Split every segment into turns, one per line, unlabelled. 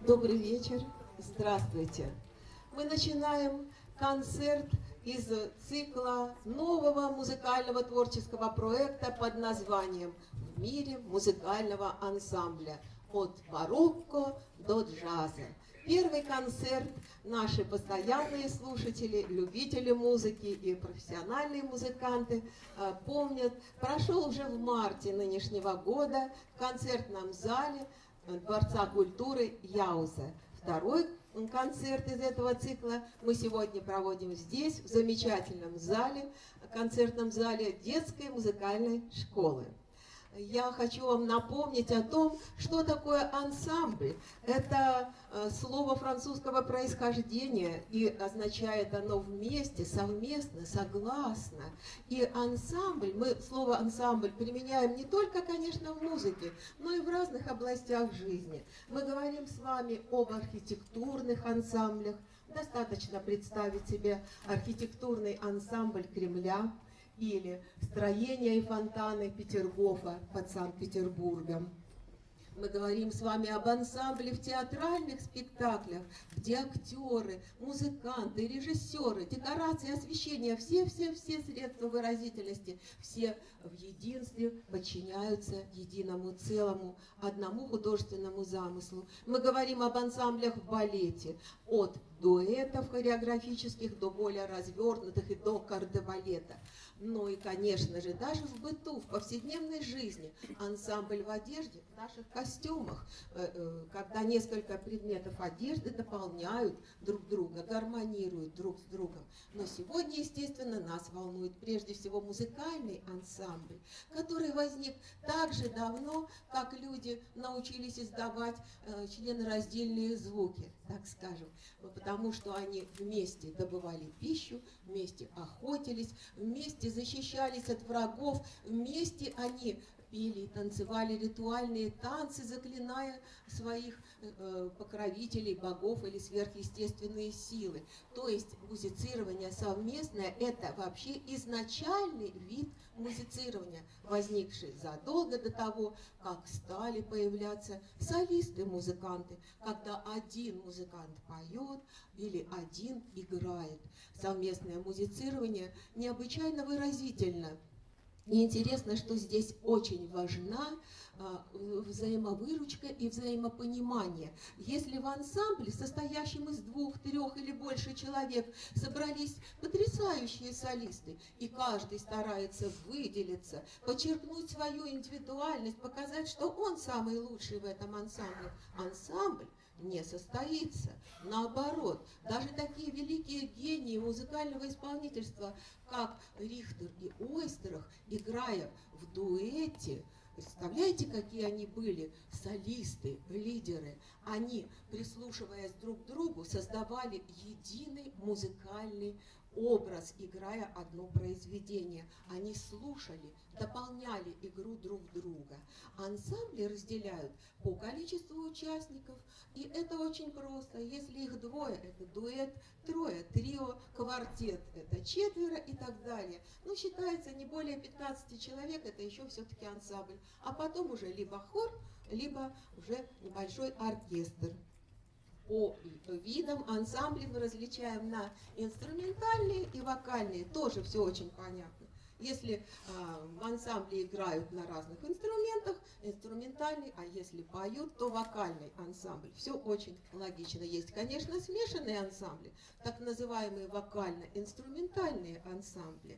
Добрый вечер, здравствуйте. Мы начинаем концерт из цикла нового музыкального творческого проекта под названием «В мире музыкального ансамбля. От барокко до джаза». Первый концерт наши постоянные слушатели, любители музыки и профессиональные музыканты помнят. Прошел уже в марте нынешнего года в концертном зале Дворца культуры Яуза. Второй концерт из этого цикла мы сегодня проводим здесь, в замечательном зале, концертном зале детской музыкальной школы. Я хочу вам напомнить о том, что такое ансамбль. Это слово французского происхождения, и означает оно вместе, совместно, согласно. И ансамбль, мы слово ансамбль применяем не только, конечно, в музыке, но и в разных областях жизни. Мы говорим с вами об архитектурных ансамблях. Достаточно представить себе архитектурный ансамбль Кремля, или строения и фонтаны Петергофа под Санкт-Петербургом. Мы говорим с вами об ансамбле в театральных спектаклях, где актеры, музыканты, режиссеры, декорации, освещение, все средства выразительности, все в единстве подчиняются единому целому, одному художественному замыслу. Мы говорим об ансамблях в балете, от дуэтов хореографических до более развернутых и до кардебалета. Ну и, конечно же, даже в быту, в повседневной жизни ансамбль в одежде, в наших костюмах, когда несколько предметов одежды дополняют друг друга, гармонируют друг с другом. Но сегодня, естественно, нас волнует прежде всего музыкальный ансамбль, который возник так же давно, как люди научились издавать членораздельные звуки, так скажем, потому что они вместе добывали пищу, вместе охотились, вместе защищались от врагов, вместе они пели и танцевали ритуальные танцы, заклиная своих покровителей, богов или сверхъестественные силы. То есть музицирование совместное – это вообще изначальный вид музицирования, возникший задолго до того, как стали появляться солисты-музыканты, когда один музыкант поет или один играет. Совместное музицирование необычайно выразительно. И интересно, что здесь очень важна взаимовыручка и взаимопонимание. Если в ансамбле, состоящем из 2, 3 или больше человек, собрались потрясающие солисты, и каждый старается выделиться, подчеркнуть свою индивидуальность, показать, что он самый лучший в этом ансамбле, ансамбль не состоится. Наоборот, даже такие великие гении музыкального исполнительства, как Рихтер и Ойстерах, играя в дуэте, представляете, какие они были солисты, лидеры? Они, прислушиваясь друг к другу, создавали единый музыкальный образ, играя одно произведение. Они слушали, дополняли игру друг друга. Ансамбли разделяют по количеству участников, и это очень просто. Если их 2, это дуэт, 3, трио, квартет, это 4 и так далее. Ну, считается, не более 15 человек, это еще все-таки ансамбль. А потом уже либо хор, либо уже небольшой оркестр. По видам ансамблей мы различаем на инструментальные и вокальные. Тоже все очень понятно. Если в ансамбле играют на разных инструментах, инструментальный, а если поют, то вокальный ансамбль. Все очень логично. Есть, конечно, смешанные ансамбли, так называемые вокально-инструментальные ансамбли.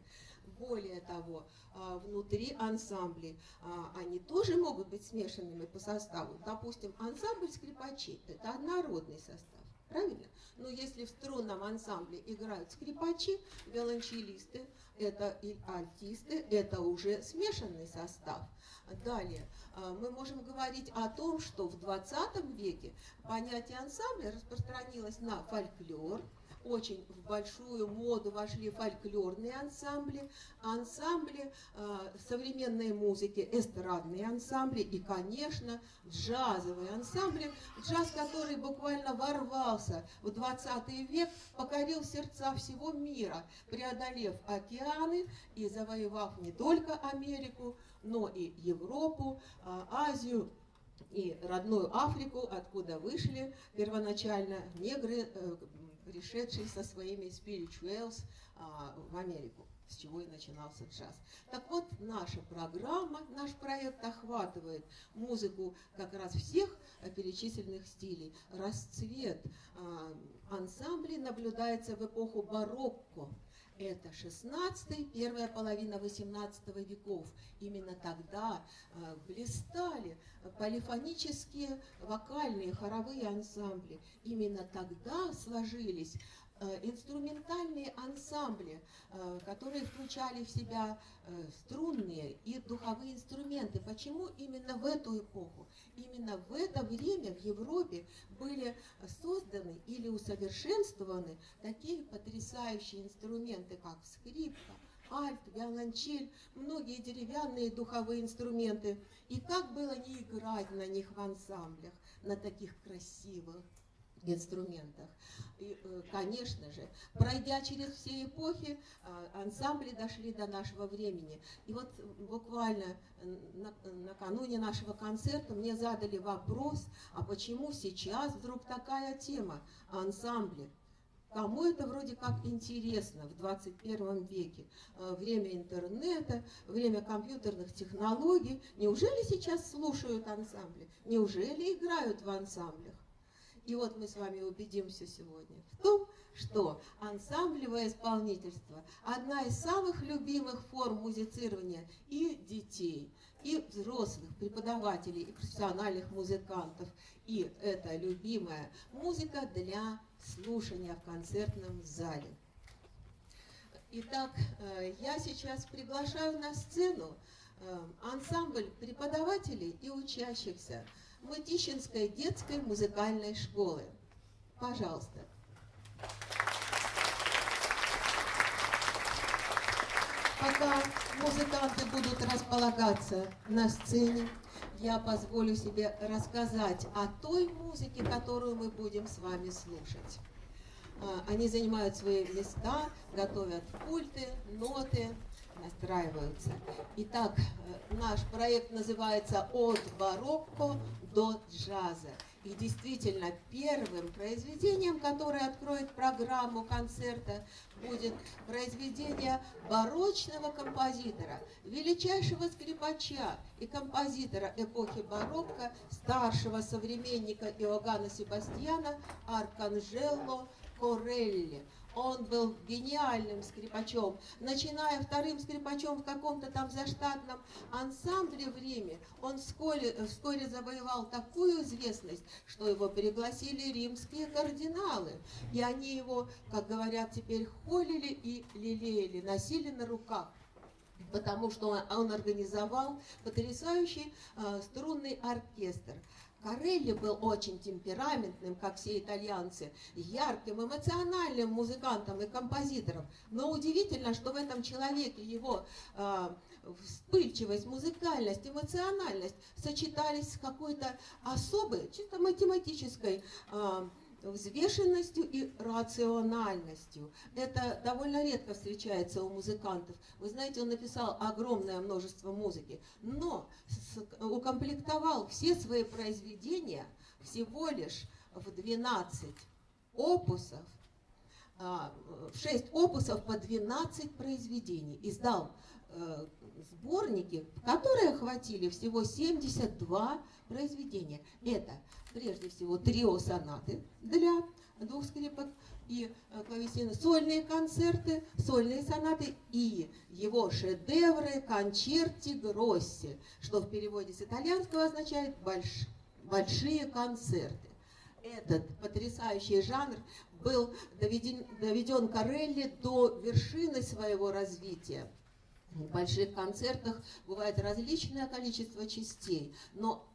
Более того, внутри ансамблей они тоже могут быть смешанными по составу. Допустим, ансамбль скрипачей – это однородный состав. Правильно? Но если в струнном ансамбле играют скрипачи, виолончелисты, это и альтисты, это уже смешанный состав. Далее, мы можем говорить о том, что в 20 веке понятие ансамбля распространилось на фольклор. Очень в большую моду вошли фольклорные ансамбли, ансамбли современной музыки, эстрадные ансамбли и, конечно, джазовые ансамбли. Джаз, который буквально ворвался в 20 век, покорил сердца всего мира, преодолев океаны и завоевав не только Америку, но и Европу, Азию, и родную Африку, откуда вышли первоначально негры, пришедшие со своими spirituals в Америку, с чего и начинался джаз. Так вот, наша программа, наш проект охватывает музыку как раз всех перечисленных стилей. Расцвет ансамблей наблюдается в эпоху барокко. Это 16-й, первая половина 18 веков. Именно тогда блистали полифонические вокальные хоровые ансамбли. Именно тогда сложились инструментальные ансамбли, которые включали в себя струнные и духовые инструменты. Почему именно в эту эпоху? Именно в это время в Европе были созданы или усовершенствованы такие потрясающие инструменты, как скрипка, альт, виолончель, многие деревянные духовые инструменты. И как было не играть на них в ансамблях, на таких красивых инструментах. И, конечно же, пройдя через все эпохи, ансамбли дошли до нашего времени. И вот буквально накануне нашего концерта мне задали вопрос, а почему сейчас вдруг такая тема ансамбли? Кому это вроде как интересно в 21 веке? Время интернета, время компьютерных технологий. Неужели сейчас слушают ансамбли? Неужели играют в ансамблях? И вот мы с вами убедимся сегодня в том, что ансамблевое исполнительство – одна из самых любимых форм музицирования и детей, и взрослых преподавателей, и профессиональных музыкантов. И это любимая музыка для слушания в концертном зале. Итак, я сейчас приглашаю на сцену ансамбль преподавателей и учащихся Мытищинской детской музыкальной школы. Пожалуйста. Пока музыканты будут располагаться на сцене, я позволю себе рассказать о той музыке, которую мы будем с вами слушать. Они занимают свои места, готовят пульты, ноты, настраиваются. Итак, наш проект называется «От барокко до джаза». И действительно, первым произведением, которое откроет программу концерта, будет произведение барочного композитора, величайшего скрипача и композитора эпохи барокко, старшего современника Иоганна Себастьяна Арканджело Корелли. Он был гениальным скрипачом, начиная вторым скрипачом в каком-то там заштатном ансамбле в Риме. Он вскоре завоевал такую известность, что его пригласили римские кардиналы. И они его, как говорят теперь, холили и лелеяли, носили на руках. Потому что он организовал потрясающий струнный оркестр. Корелли был очень темпераментным, как все итальянцы, ярким, эмоциональным музыкантом и композитором. Но удивительно, что в этом человеке его вспыльчивость, музыкальность, эмоциональность сочетались с какой-то особой, чисто математической взвешенностью и рациональностью. Это довольно редко встречается у музыкантов. Вы знаете, он написал огромное множество музыки, но укомплектовал все свои произведения всего лишь в 12 опусов, в 6 опусов по 12 произведений. Издал сборники, которые охватили всего 72 произведения. Это, прежде всего, трио-сонаты для 2 скрипок и клавесина, сольные концерты, сольные сонаты и его шедевры «Кончерти гросси», что в переводе с итальянского означает «большие концерты». Этот потрясающий жанр был доведен Корелли до вершины своего развития. В больших концертах бывает различное количество частей, но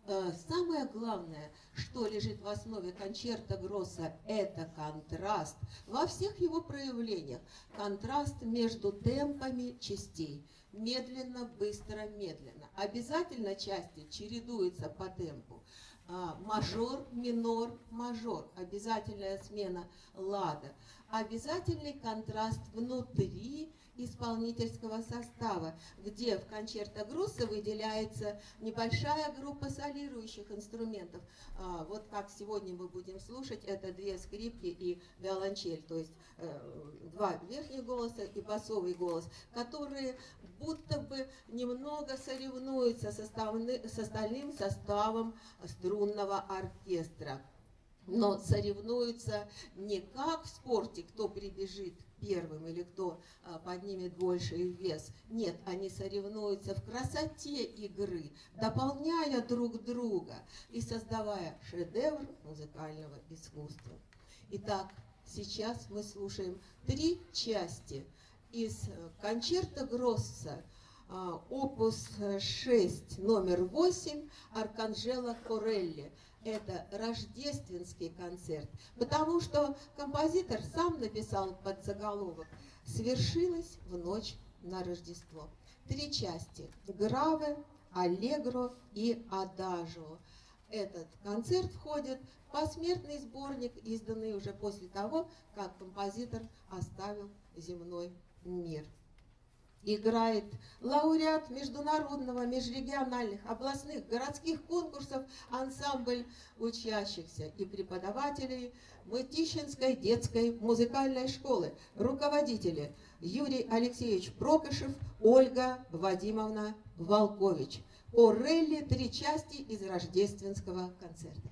самое главное, что лежит в основе кончерто гросса, это контраст во всех его проявлениях. Контраст между темпами частей. Медленно, быстро, медленно. Обязательно части чередуются по темпу. Мажор, минор, мажор. Обязательная смена лада. Обязательный контраст внутри исполнительского состава, где в кончерто Гроссо выделяется небольшая группа солирующих инструментов. Вот как сегодня мы будем слушать, это 2 скрипки и виолончель, то есть 2 верхних голоса и басовый голос, которые будто бы немного соревнуются с остальным составом струнного оркестра. Но соревнуются не как в спорте, кто прибежит первым или кто поднимет больший вес. Нет, они соревнуются в красоте игры, дополняя друг друга и создавая шедевр музыкального искусства. Итак, сейчас мы слушаем 3 части из кончерто Гроссо, опус 6, номер 8, Арканджело Корелли. Это рождественский концерт, потому что композитор сам написал подзаголовок «Свершилось в ночь на Рождество». 3 части – граве, аллегро и адажио. Этот концерт входит в посмертный сборник, изданный уже после того, как композитор оставил земной мир. Играет лауреат международного, межрегиональных, областных, городских конкурсов ансамбль учащихся и преподавателей Мытищинской детской музыкальной школы, руководители Юрий Алексеевич Прокошев, Ольга Вадимовна Волкович. Корелли, 3 части из рождественского концерта.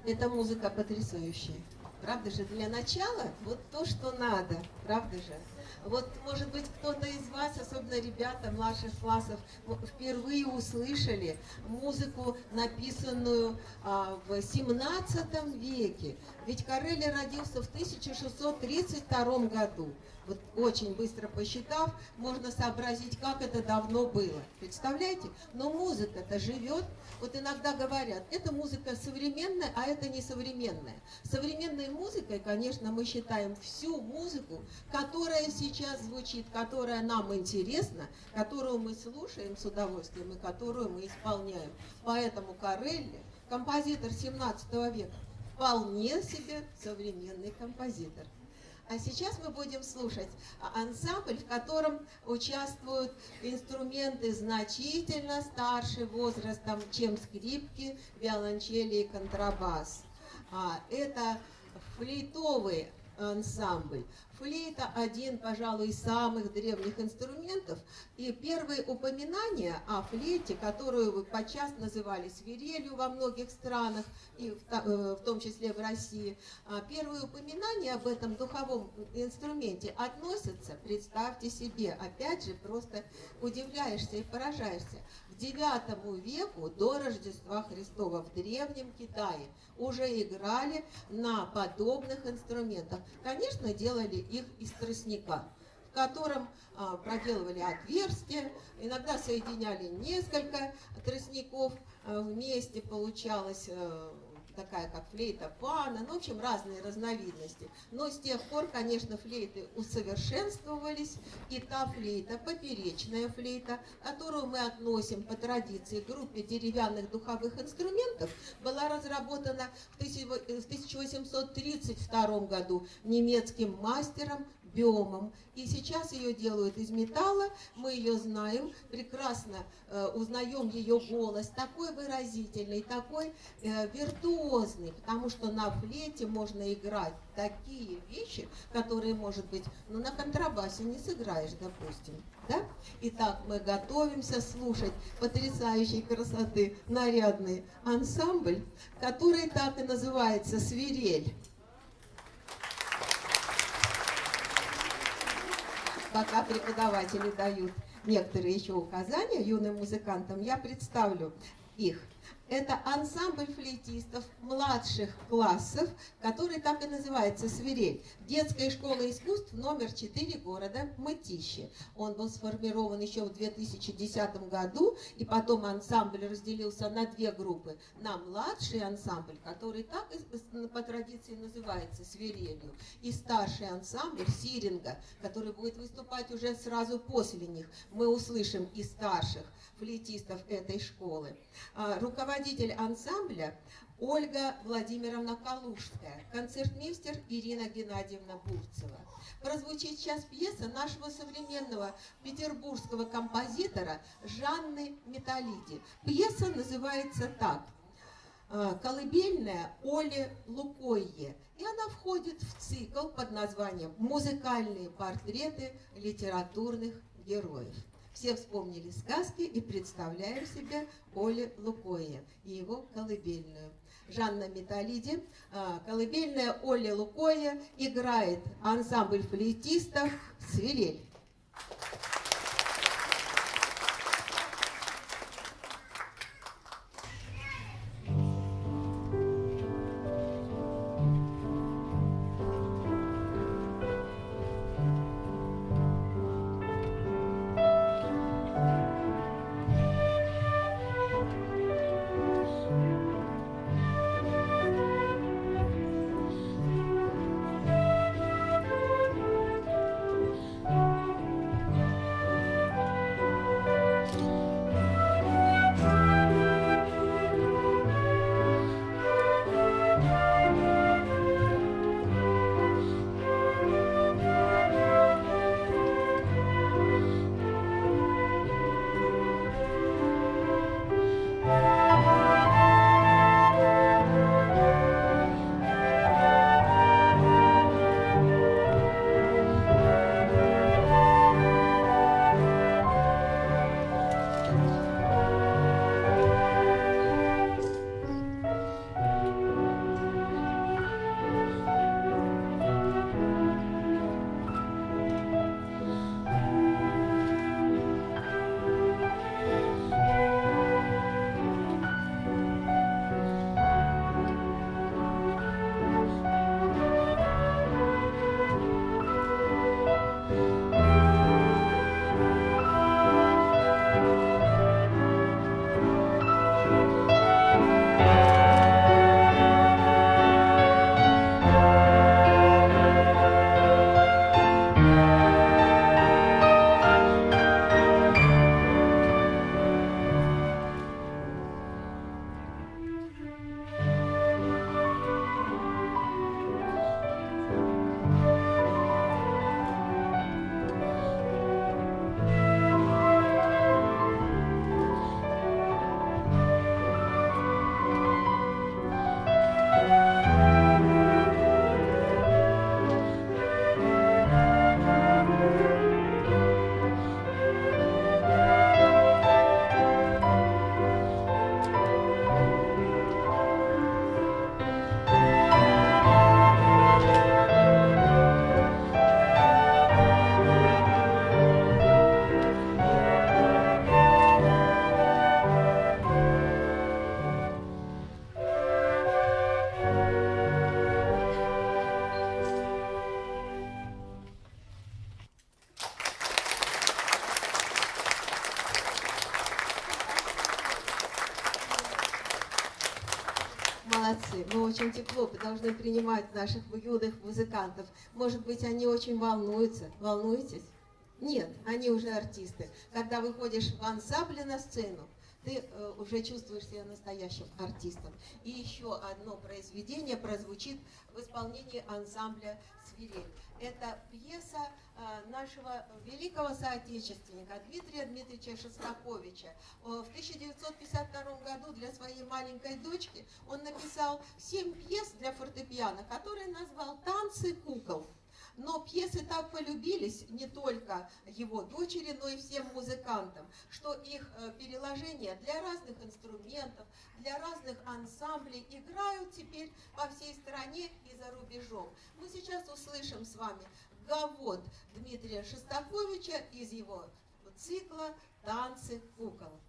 Эта музыка потрясающая. Правда же, для начала вот то, что надо, правда же. Вот, может быть, кто-то из вас, особенно ребята младших классов, впервые услышали музыку, написанную в 17 веке. Ведь Корелли родился в 1632 году. Вот очень быстро посчитав, можно сообразить, как это давно было. Представляете? Но музыка-то живет. Вот иногда говорят, это музыка современная, а это не современная. Современной музыкой, конечно, мы считаем всю музыку, которая сейчас звучит, которая нам интересна, которую мы слушаем с удовольствием и которую мы исполняем. Поэтому Корелли, композитор 17 века, вполне себе современный композитор. А сейчас мы будем слушать ансамбль, в котором участвуют инструменты значительно старше возрастом, чем скрипки, виолончели и контрабас. Это флейтовый ансамбль. Флейта один, пожалуй, из самых древних инструментов. И первые упоминания о флейте, которую подчас называли свирелью во многих странах, и в том числе в России, первые упоминания об этом духовом инструменте относятся, представьте себе, опять же, просто удивляешься и поражаешься, к IX веку до Рождества Христова в Древнем Китае уже играли на подобных инструментах. Конечно, делали их из тростника, в котором проделывали отверстия, иногда соединяли несколько тростников вместе, получалось такая, как флейта пана, ну, в общем, разные разновидности. Но с тех пор, конечно, флейты усовершенствовались, и та флейта, поперечная флейта, которую мы относим по традиции к группе деревянных духовых инструментов, была разработана в 1832 году немецким мастером Бёмом. И сейчас ее делают из металла, мы ее знаем, прекрасно узнаем ее голос, такой выразительный, такой виртуозный, потому что на флейте можно играть такие вещи, которые, может быть, на контрабасе не сыграешь, допустим. Да? Итак, мы готовимся слушать потрясающей красоты нарядный ансамбль, который так и называется «Свирель». Пока преподаватели дают некоторые еще указания юным музыкантам, я представлю их. Это ансамбль флейтистов младших классов, который так и называется «Свирель». Детская школа искусств номер 4 города Мытищи. Он был сформирован еще в 2010 году, и потом ансамбль разделился на две группы. На младший ансамбль, который так по традиции называется «Свирелью», и старший ансамбль «Сиринга», который будет выступать уже сразу после них. Мы услышим и старших флейтистов этой школы. Руководитель ансамбля Ольга Владимировна Калужская, концертмейстер Ирина Геннадьевна Бурцева. Прозвучит сейчас пьеса нашего современного петербургского композитора Жанны Металиди. Пьеса называется так: «Колыбельная Оле Лукойе». И она входит в цикл под названием «Музыкальные портреты литературных героев». Все вспомнили сказки и представляем себе Оле Лукойе и его колыбельную. Жанна Металиди, колыбельная Оле Лукойе, играет ансамбль флейтистов «Свирель». мы очень тепло должны принимать наших юных музыкантов. Может быть, они очень волнуются. Волнуетесь? Нет, они уже артисты. Когда выходишь в ансамбле на сцену, ты уже чувствуешь себя настоящим артистом. И еще одно произведение прозвучит в исполнении ансамбля «Свирель». Это пьеса нашего великого соотечественника Дмитрия Дмитриевича Шостаковича. В 1952 году для своей маленькой дочки он написал 7 пьес для фортепиано, которые назвал «Танцы кукол». Но пьесы так полюбились не только его дочери, но и всем музыкантам, что их переложения для разных инструментов, для разных ансамблей играют теперь по всей стране и за рубежом. Мы сейчас услышим с вами гавот Дмитрия Шостаковича из его цикла «Танцы кукол».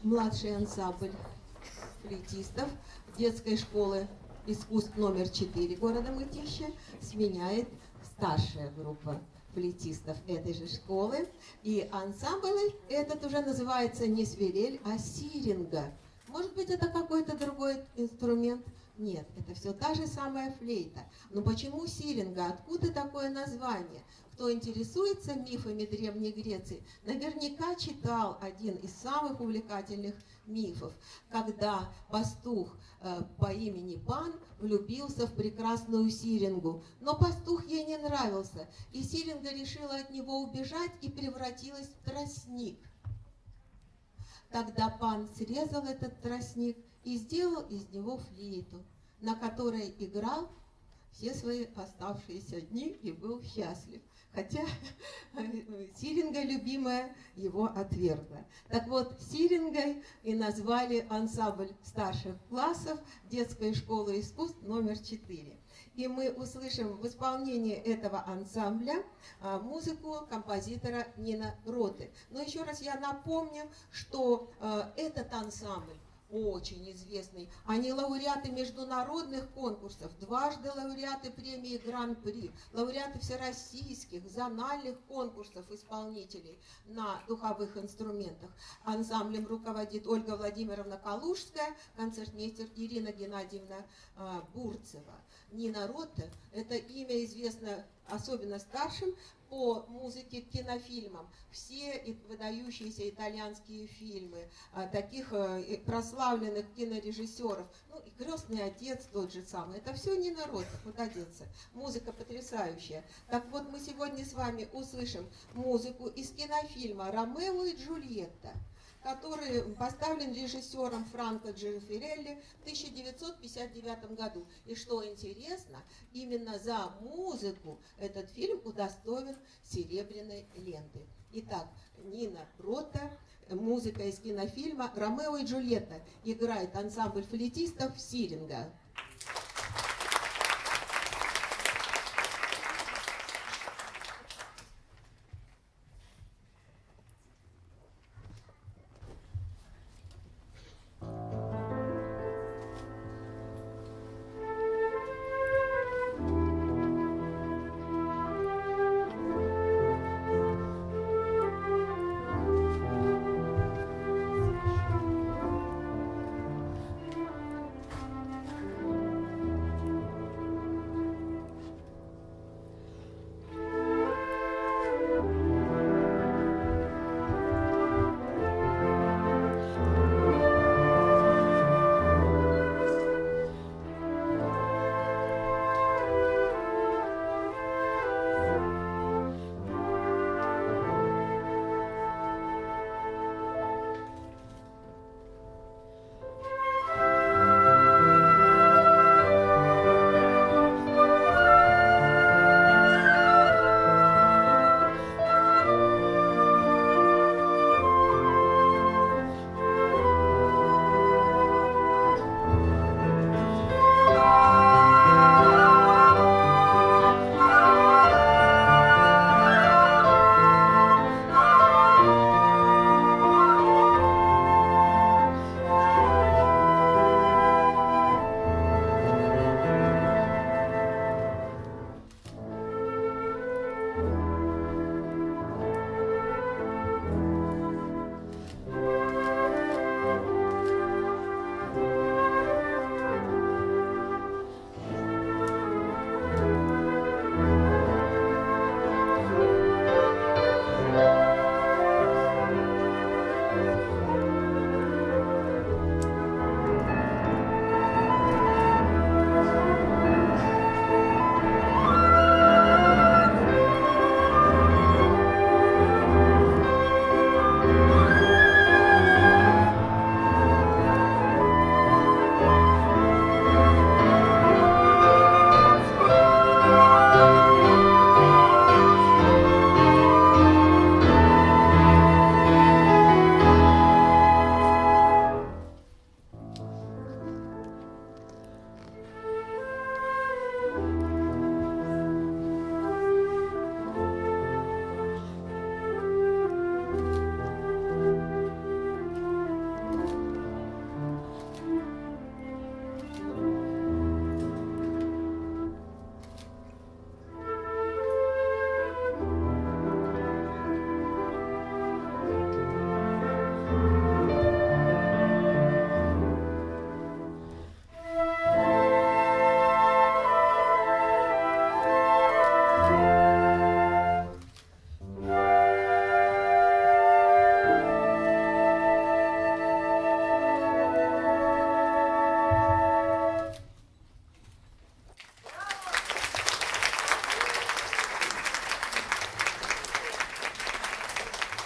Младший ансамбль флейтистов детской школы искусств номер 4 города Мытища сменяет старшая группа флейтистов этой же школы. И ансамбль этот уже называется не свирель, а сиринга. Может быть, это какой-то другой инструмент? Нет, это все та же самая флейта. Но почему сиринга? Откуда такое название? Кто интересуется мифами Древней Греции, наверняка читал один из самых увлекательных мифов, когда пастух по имени Пан влюбился в прекрасную сирингу, но пастух ей не нравился, и сиринга решила от него убежать и превратилась в тростник. Тогда Пан срезал этот тростник и сделал из него флейту, на которой играл все свои оставшиеся дни и был счастлив. Хотя сиринга любимая его отвергла. Так вот, сирингой и назвали ансамбль старших классов детской школы искусств номер 4. И мы услышим в исполнении этого ансамбля музыку композитора Нина Роты. Но еще раз я напомню, что этот ансамбль очень известный. Они лауреаты международных конкурсов, дважды лауреаты премии Гран-при, лауреаты всероссийских, зональных конкурсов исполнителей на духовых инструментах. Ансамблем руководит Ольга Владимировна Калужская, концертмейстер Ирина Геннадьевна Бурцева. Нина Рота – это имя известно особенно старшим по музыке к кинофильмам. Все выдающиеся итальянские фильмы, таких прославленных кинорежиссеров, ну и «Крестный отец» тот же самый. Это все Нина Рота, куда деться. Музыка потрясающая. Так вот, мы сегодня с вами услышим музыку из кинофильма «Ромео и Джульетта». который поставлен режиссером Франко Джиффирелли в 1959 году. И что интересно, именно за музыку этот фильм удостоен серебряной ленты. Итак, Нина Ротта, музыка из кинофильма «Ромео и Джульетта», играет ансамбль флейтистов Сиринга.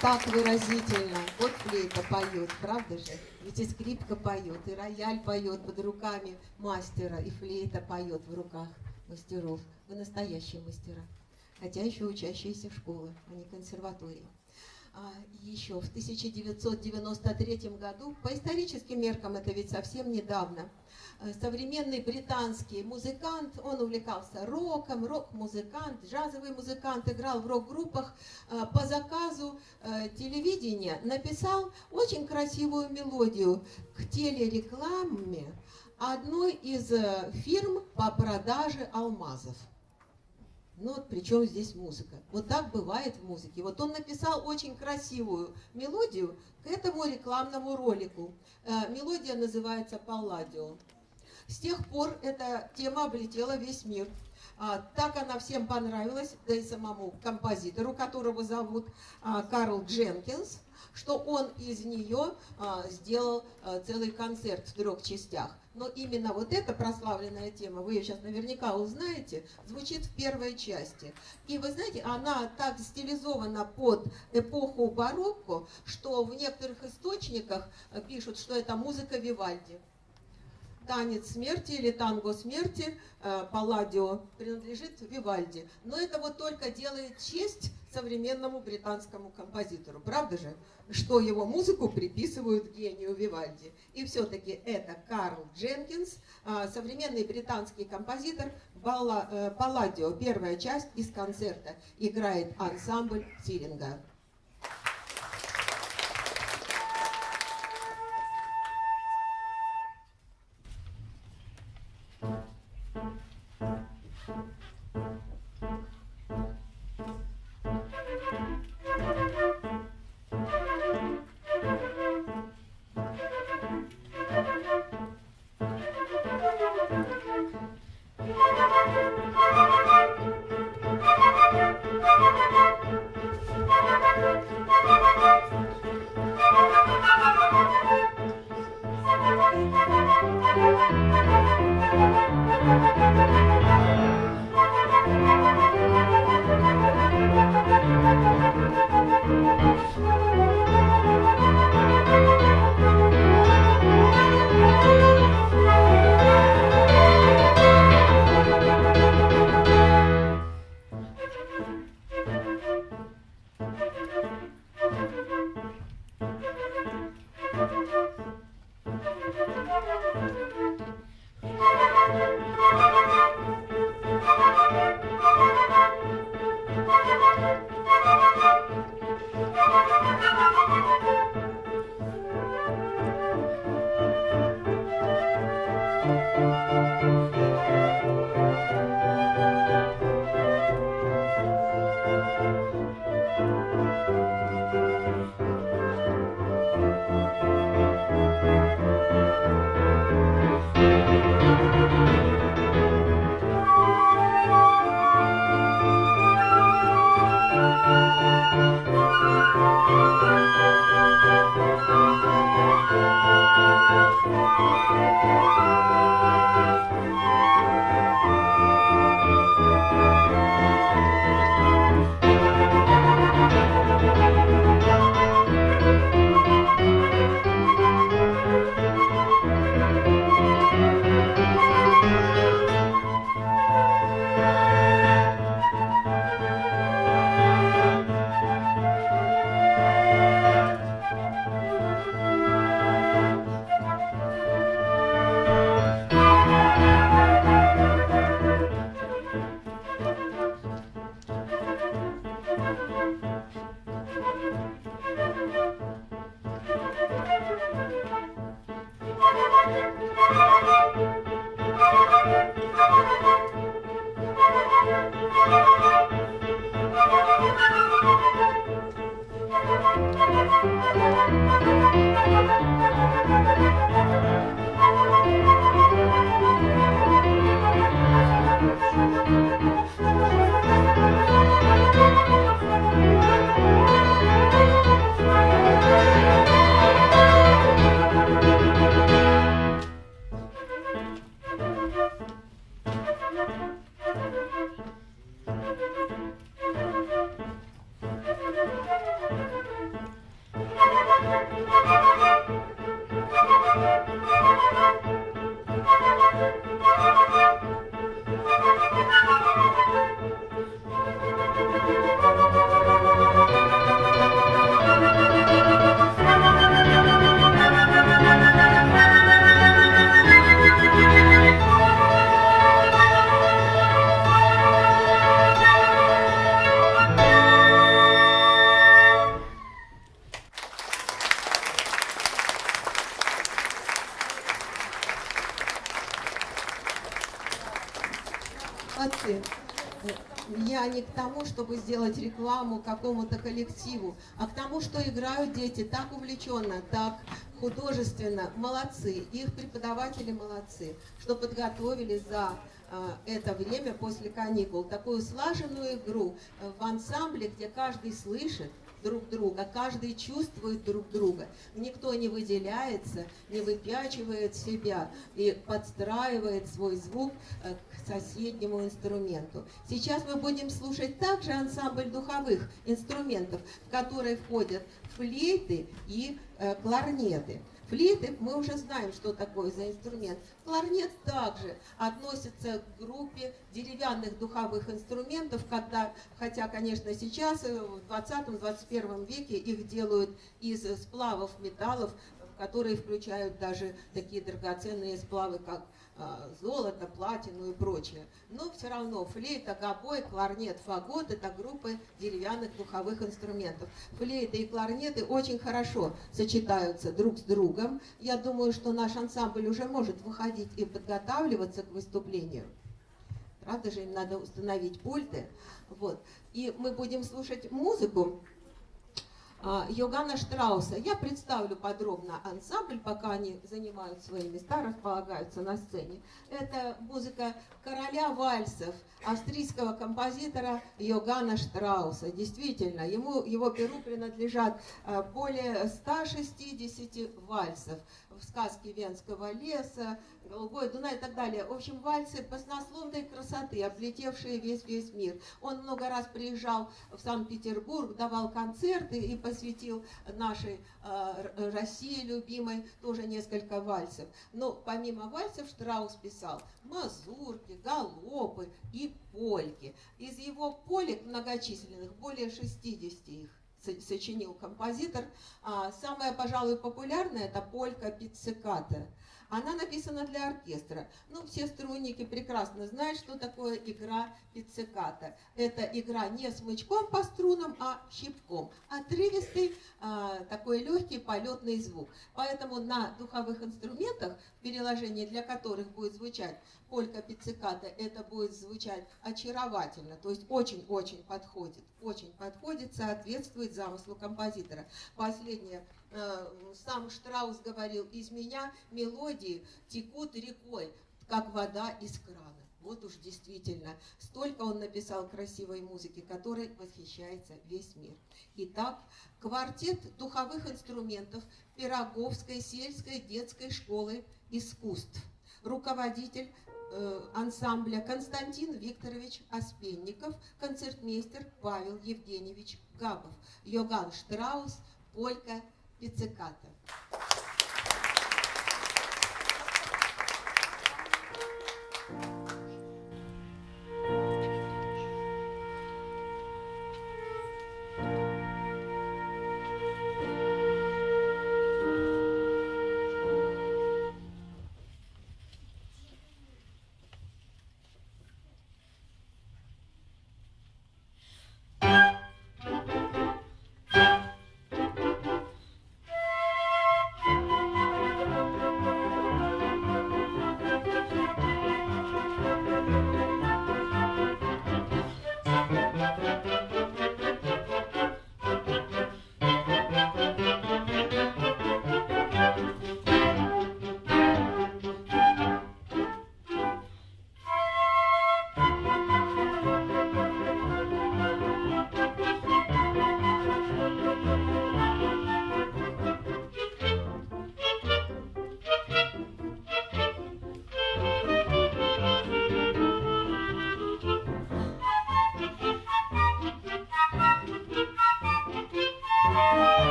Так выразительно. Вот флейта поет, правда же? Ведь и скрипка поет, и рояль поет под руками мастера, и флейта поет в руках мастеров. Вы настоящие мастера, хотя еще учащиеся школы, а не консерватории. Еще в 1993 году, по историческим меркам это ведь совсем недавно, современный британский музыкант, он увлекался роком, рок-музыкант, джазовый музыкант, играл в рок-группах, по заказу телевидения написал очень красивую мелодию к телерекламе одной из фирм по продаже алмазов. Ну вот при чем здесь музыка? Вот так бывает в музыке. Вот он написал очень красивую мелодию к этому рекламному ролику. Мелодия называется «Палладио». С тех пор эта тема облетела весь мир. Так она всем понравилась, да и самому композитору, которого зовут Карл Дженкинс, что он из нее сделал целый концерт в 3 частях. Но именно вот эта прославленная тема, вы ее сейчас наверняка узнаете, звучит в 1 части. И вы знаете, она так стилизована под эпоху барокко, что в некоторых источниках пишут, что это музыка Вивальди. Танец смерти или танго смерти Палладио принадлежит Вивальди. Но это вот только делает честь современному британскому композитору. Правда же, что его музыку приписывают гению Вивальди. И все-таки это Карл Дженкинс, современный британский композитор. Палладио, 1 часть из концерта, играет ансамбль Тиринга. Молодцы. Я не к тому, чтобы сделать рекламу какому-то коллективу, а к тому, что играют дети так увлеченно, так художественно. Молодцы. Их преподаватели молодцы, что подготовили за это время после каникул, такую слаженную игру в ансамбле, где каждый слышит друг друга, каждый чувствует друг друга. Никто не выделяется, не выпячивает себя и подстраивает свой звук к соседнему инструменту. Сейчас мы будем слушать также ансамбль духовых инструментов, в которые входят флейты и кларнеты. Флейты мы уже знаем, что такое за инструмент. Кларнет также относится к группе деревянных духовых инструментов, хотя, конечно, сейчас, в 20-21 веке, их делают из сплавов металлов, которые включают даже такие драгоценные сплавы, как золото, платину и прочее. Но все равно флейта, гобой, кларнет, фагот – это группы деревянных духовых инструментов. Флейты и кларнеты очень хорошо сочетаются друг с другом. Я думаю, что наш ансамбль уже может выходить и подготавливаться к выступлению. Правда же, им надо установить пульты. Вот. И мы будем слушать музыку Йоганна Штрауса. Я представлю подробно ансамбль, пока они занимают свои места, располагаются на сцене. Это музыка короля вальсов, австрийского композитора Йоганна Штрауса. Действительно, его перу принадлежат более 160 вальсов. В сказке Венского леса, Голубой Дунай и так далее. В общем, вальсы баснословной красоты, облетевшие весь мир. Он много раз приезжал в Санкт-Петербург, давал концерты и посвятил нашей России любимой тоже несколько вальсов. Но помимо вальсов Штраус писал мазурки, галопы и польки. Из его полек многочисленных, более 60 их сочинил композитор. Самая, пожалуй, популярная – это полька пицциката. Она написана для оркестра. Ну, все струнники прекрасно знают, что такое игра пицциката. Это игра не смычком по струнам, а щипком. Отрывистый, такой легкий полетный звук. Поэтому на духовых инструментах, в переложении для которых будет звучать полька пицциката, это будет звучать очаровательно, то есть очень-очень подходит, соответствует замыслу композитора. Последнее, сам Штраус говорил: из меня мелодии текут рекой, как вода из крана. Вот уж действительно, столько он написал красивой музыки, которой восхищается весь мир. Итак, квартет духовых инструментов Пироговской сельской детской школы искусств. Руководитель ансамбля Константин Викторович Оспенников, концертмейстер Павел Евгеньевич Габов. Йоганн Штраус, полька пицциката.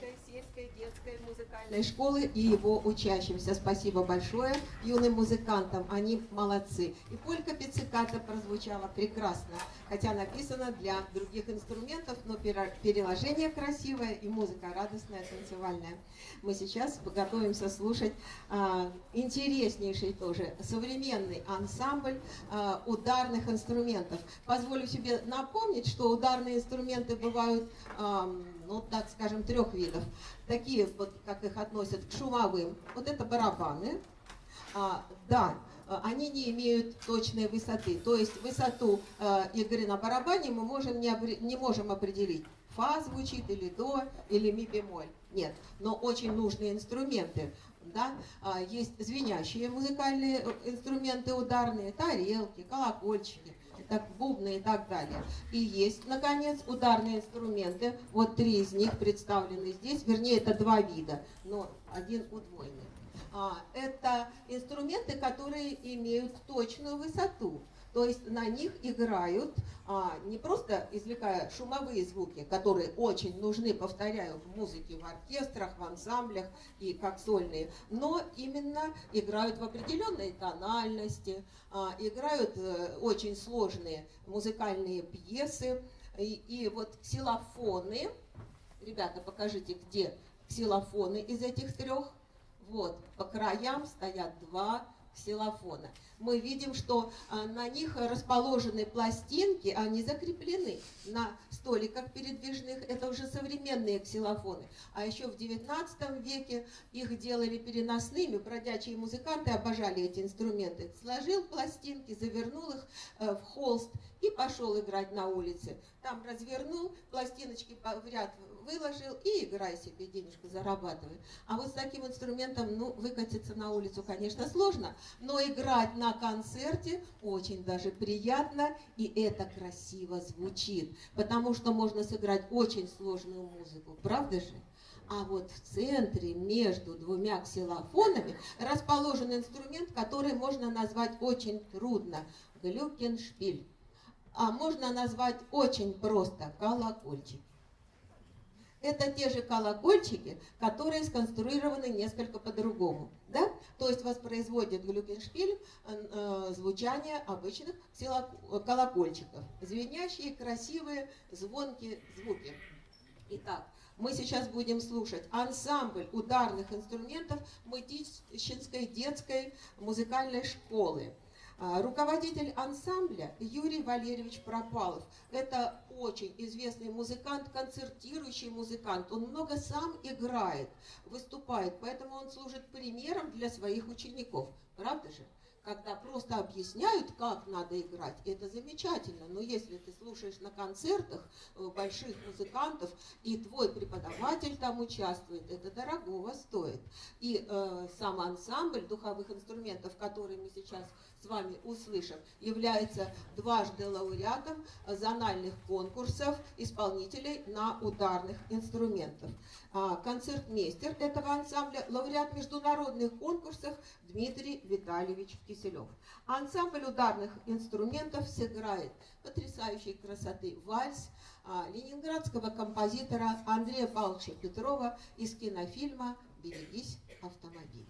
Юрьевской сельской детской музыкальной школы и его учащимся. Спасибо большое юным музыкантам, они молодцы. И полька пицциката прозвучала прекрасно, хотя написано для других инструментов, но переложение красивое и музыка радостная, танцевальная. Мы сейчас готовимся слушать интереснейший тоже современный ансамбль ударных инструментов. Позволю себе напомнить, что ударные инструменты бывают, ну так скажем, трех видов. Такие, вот как их относят к шумовым. Вот это барабаны. Да, они не имеют точной высоты. То есть высоту игры на барабане мы не можем определить. Фа звучит или до, или ми бемоль. Нет, но очень нужные инструменты. Да? Есть звенящие музыкальные инструменты ударные, тарелки, колокольчики, так, бубны и так далее. И есть, наконец, ударные инструменты. Вот 3 из них представлены здесь, вернее, это 2 вида, но один удвоенный. Это инструменты, которые имеют точную высоту. То есть на них играют, не просто извлекая шумовые звуки, которые очень нужны, повторяю, в музыке, в оркестрах, в ансамблях и как сольные, но именно играют в определенной тональности, играют очень сложные музыкальные пьесы. И вот ксилофоны, ребята, покажите, где ксилофоны из этих 3. Вот, по краям стоят 2 ксилофона. Мы видим, что на них расположены пластинки, они закреплены на столиках передвижных. Это уже современные ксилофоны. А еще в 19 веке их делали переносными. Бродячие музыканты обожали эти инструменты. Сложил пластинки, завернул их в холст и пошел играть на улице. Там развернул, пластиночки в ряд выложил и играй себе, денежку зарабатывай. А вот с таким инструментом, ну, выкатиться на улицу, конечно, сложно, но играть на концерте очень даже приятно, и это красиво звучит, потому что можно сыграть очень сложную музыку, правда же? А вот в центре, между 2 ксилофонами, расположен инструмент, который можно назвать очень трудно – глюкеншпиль. А можно назвать очень просто – колокольчик. Это те же колокольчики, которые сконструированы несколько по-другому. Да? То есть воспроизводят глюкеншпиль звучание обычных колокольчиков. Звенящие, красивые, звонкие звуки. Итак, мы сейчас будем слушать ансамбль ударных инструментов Мытищинской детской музыкальной школы. Руководитель ансамбля Юрий Валерьевич Пропалов. Это очень известный музыкант, концертирующий музыкант. Он много сам играет, выступает, поэтому он служит примером для своих учеников. Правда же? Когда просто объясняют, как надо играть, это замечательно. Но если ты слушаешь на концертах больших музыкантов, и твой преподаватель там участвует, это дорогого стоит. И сам ансамбль духовых инструментов, который мы сейчас с вами услышим, является дважды лауреатом зональных конкурсов исполнителей на ударных инструментах. Концертмейстер этого ансамбля, лауреат международных конкурсов Дмитрий Витальевич Киселев. Ансамбль ударных инструментов сыграет потрясающей красоты вальс ленинградского композитора Андрея Павловича Петрова из кинофильма «Берегись автомобиля».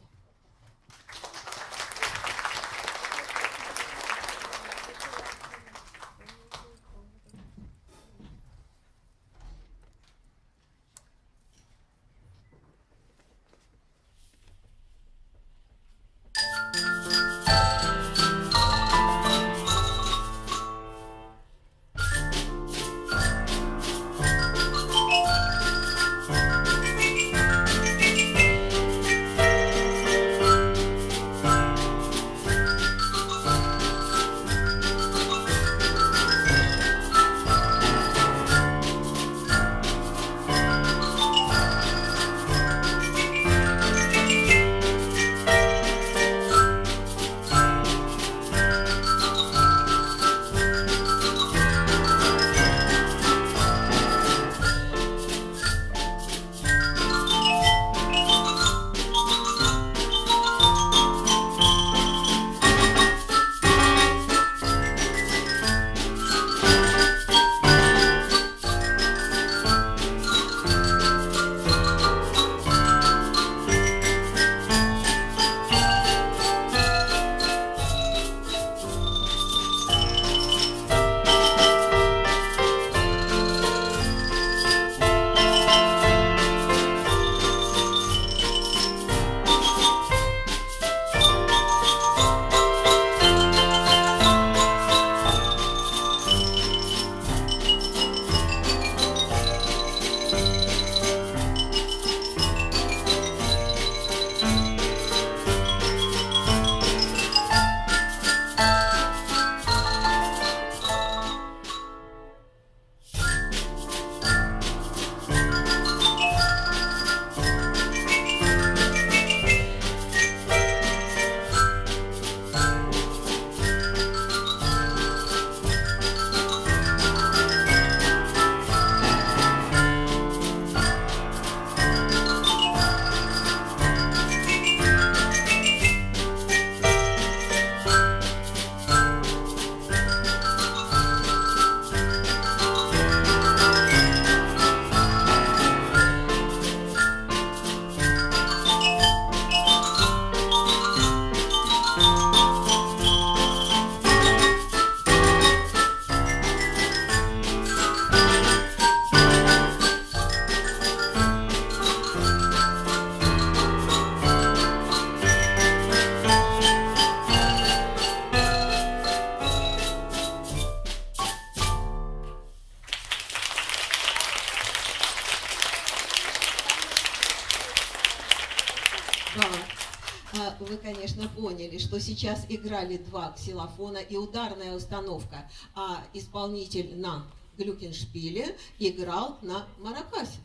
Вы, конечно, поняли, что сейчас играли два ксилофона и ударная установка, а исполнитель на глюкеншпиле играл на маракасе.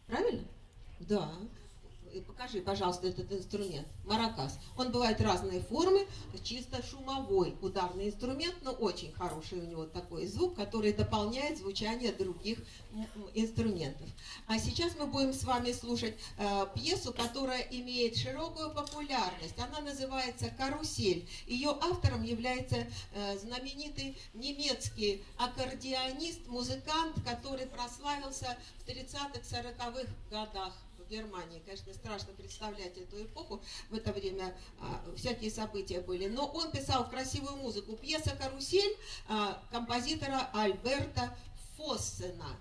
Правильно? Да. Покажи, пожалуйста, этот инструмент. Маракас. Он бывает разной формы, чисто шумовой ударный инструмент, но очень хороший у него такой звук, который дополняет звучание других инструментов. А сейчас мы будем с вами слушать пьесу, которая имеет широкую популярность. Она называется «Карусель». Ее автором является знаменитый немецкий аккордеонист, музыкант, который прославился в 30-40-х годах. Германии. Конечно, страшно представлять эту эпоху. В это время всякие события были. Но он писал красивую музыку. Пьеса «Карусель» композитора Альберта Фоссена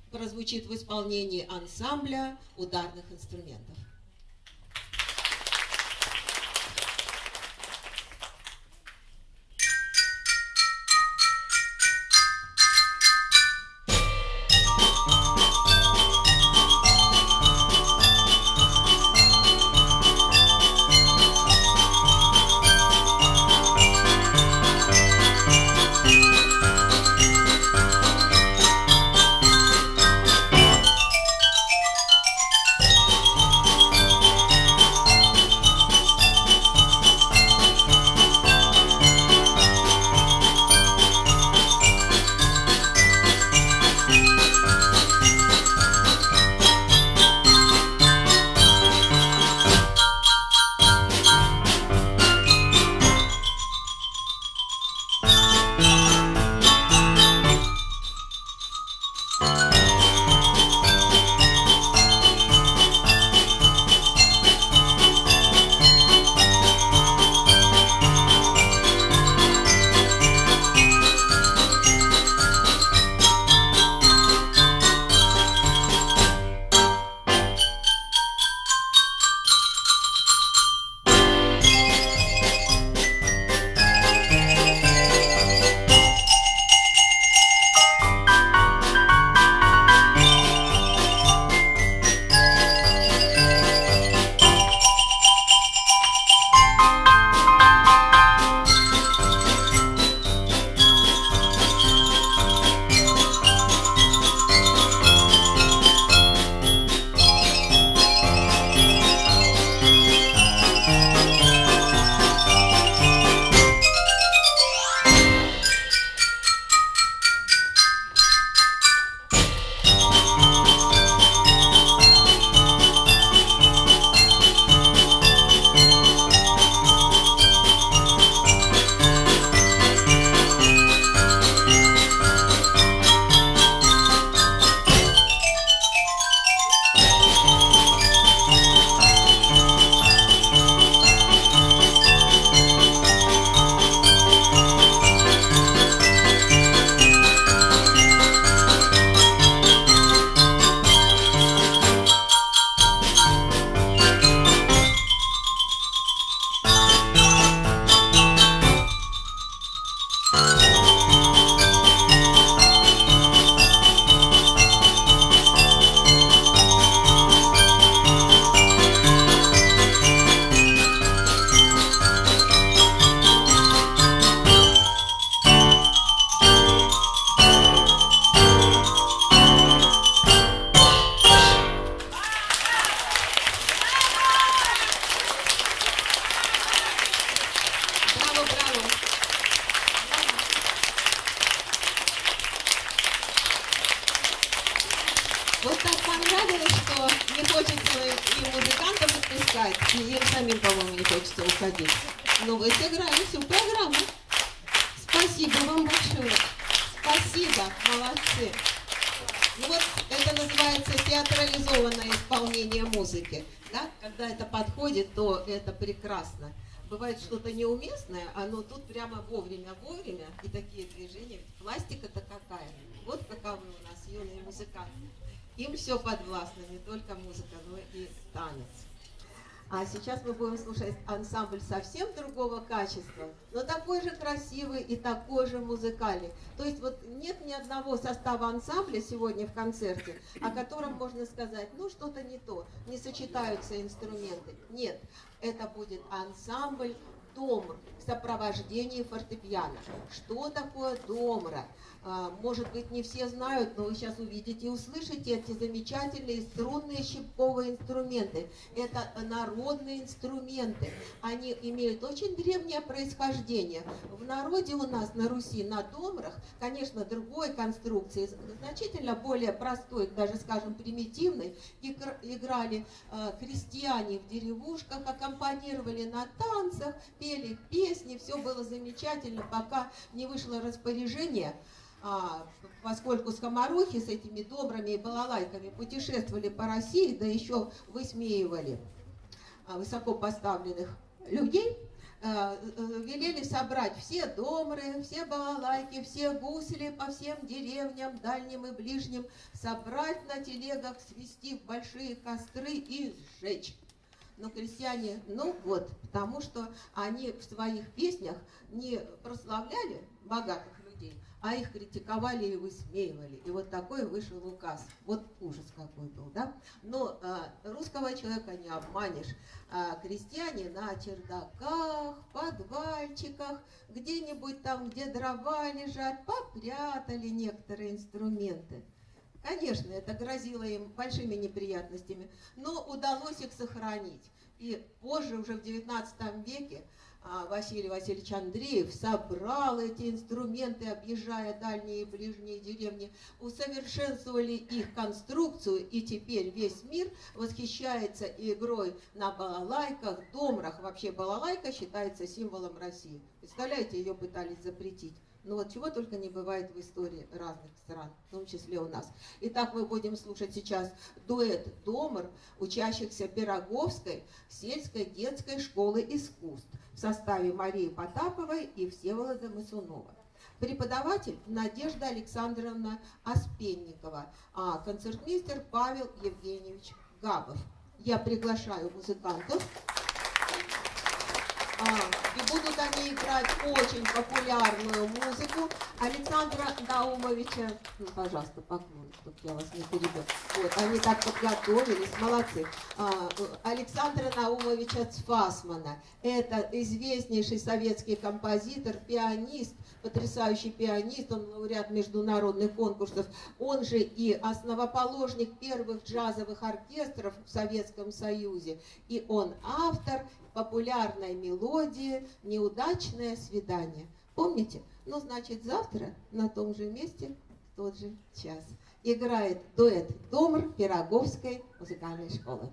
прозвучит в исполнении ансамбля ударных инструментов. Вот так понравилось, что не хочется и музыкантам отпускать, и им самим, по-моему, не хочется уходить. Но вы сыграли всю программу. Спасибо вам большое. Спасибо, молодцы. Ну вот это называется театрализованное исполнение музыки. Да? Когда это подходит, то это прекрасно. Бывает что-то неуместное, оно тут прямо вовремя, и такие движения. Пластика-то какая. Вот каковы у нас юные музыканты. Им все подвластно, не только музыка, но и танец. А сейчас мы будем слушать ансамбль совсем другого качества, но такой же красивый и такой же музыкальный. То есть вот нет ни одного состава ансамбля сегодня в концерте, о котором можно сказать, ну что-то не то, не сочетаются инструменты. Нет, это будет ансамбль домр в сопровождении фортепиано. Что такое домра? Может быть, не все знают, но вы сейчас увидите и услышите эти замечательные струнные щипковые инструменты. Это народные инструменты. Они имеют очень древнее происхождение. В народе у нас на Руси на домрах, конечно, другой конструкции, значительно более простой, даже, скажем, примитивной, играли крестьяне в деревушках, аккомпанировали на танцах, пели песни, все было замечательно, пока не вышло распоряжение, поскольку скоморохи с этими домрами и балалайками путешествовали по России, да еще высмеивали высоко поставленных людей, велели собрать все домры, все балалайки, все гусли по всем деревням, дальним и ближним, собрать на телегах, свести в большие костры и сжечь. Но крестьяне, ну вот, потому что они в своих песнях не прославляли богатых людей, а их критиковали и высмеивали. И вот такой вышел указ. Вот ужас какой был, да? Но русского человека не обманешь. Крестьяне на чердаках, подвальчиках, где-нибудь там, где дрова лежат, попрятали некоторые инструменты. Конечно, это грозило им большими неприятностями, но удалось их сохранить. И позже, уже в XIX веке, Василий Васильевич Андреев собрал эти инструменты, объезжая дальние и ближние деревни, усовершенствовали их конструкцию, и теперь весь мир восхищается игрой на балалайках, домрах. Вообще балалайка считается символом России. Представляете, ее пытались запретить. Ну вот чего только не бывает в истории разных стран, в том числе у нас. Итак, мы будем слушать сейчас дуэт домр, учащихся Пироговской сельской детской школы искусств в составе Марии Потаповой и Всеволода Масунова. Преподаватель Надежда Александровна Оспенникова, а концертмейстер Павел Евгеньевич Габов. Я приглашаю музыкантов. И будут они играть очень популярную музыку Александра Наумовича. Ну, пожалуйста, поклон, чтобы я вас не перебил. Вот, они так подготовились, молодцы. Александра Наумовича Цфасмана. Это известнейший советский композитор, пианист, потрясающий пианист, он лауреат международных конкурсов, он же и основоположник первых джазовых оркестров в Советском Союзе. И он автор популярной мелодии «Неудачное свидание». Помните? Ну, значит, завтра на том же месте, в тот же час. Играет дуэт домр Пироговской музыкальной школы.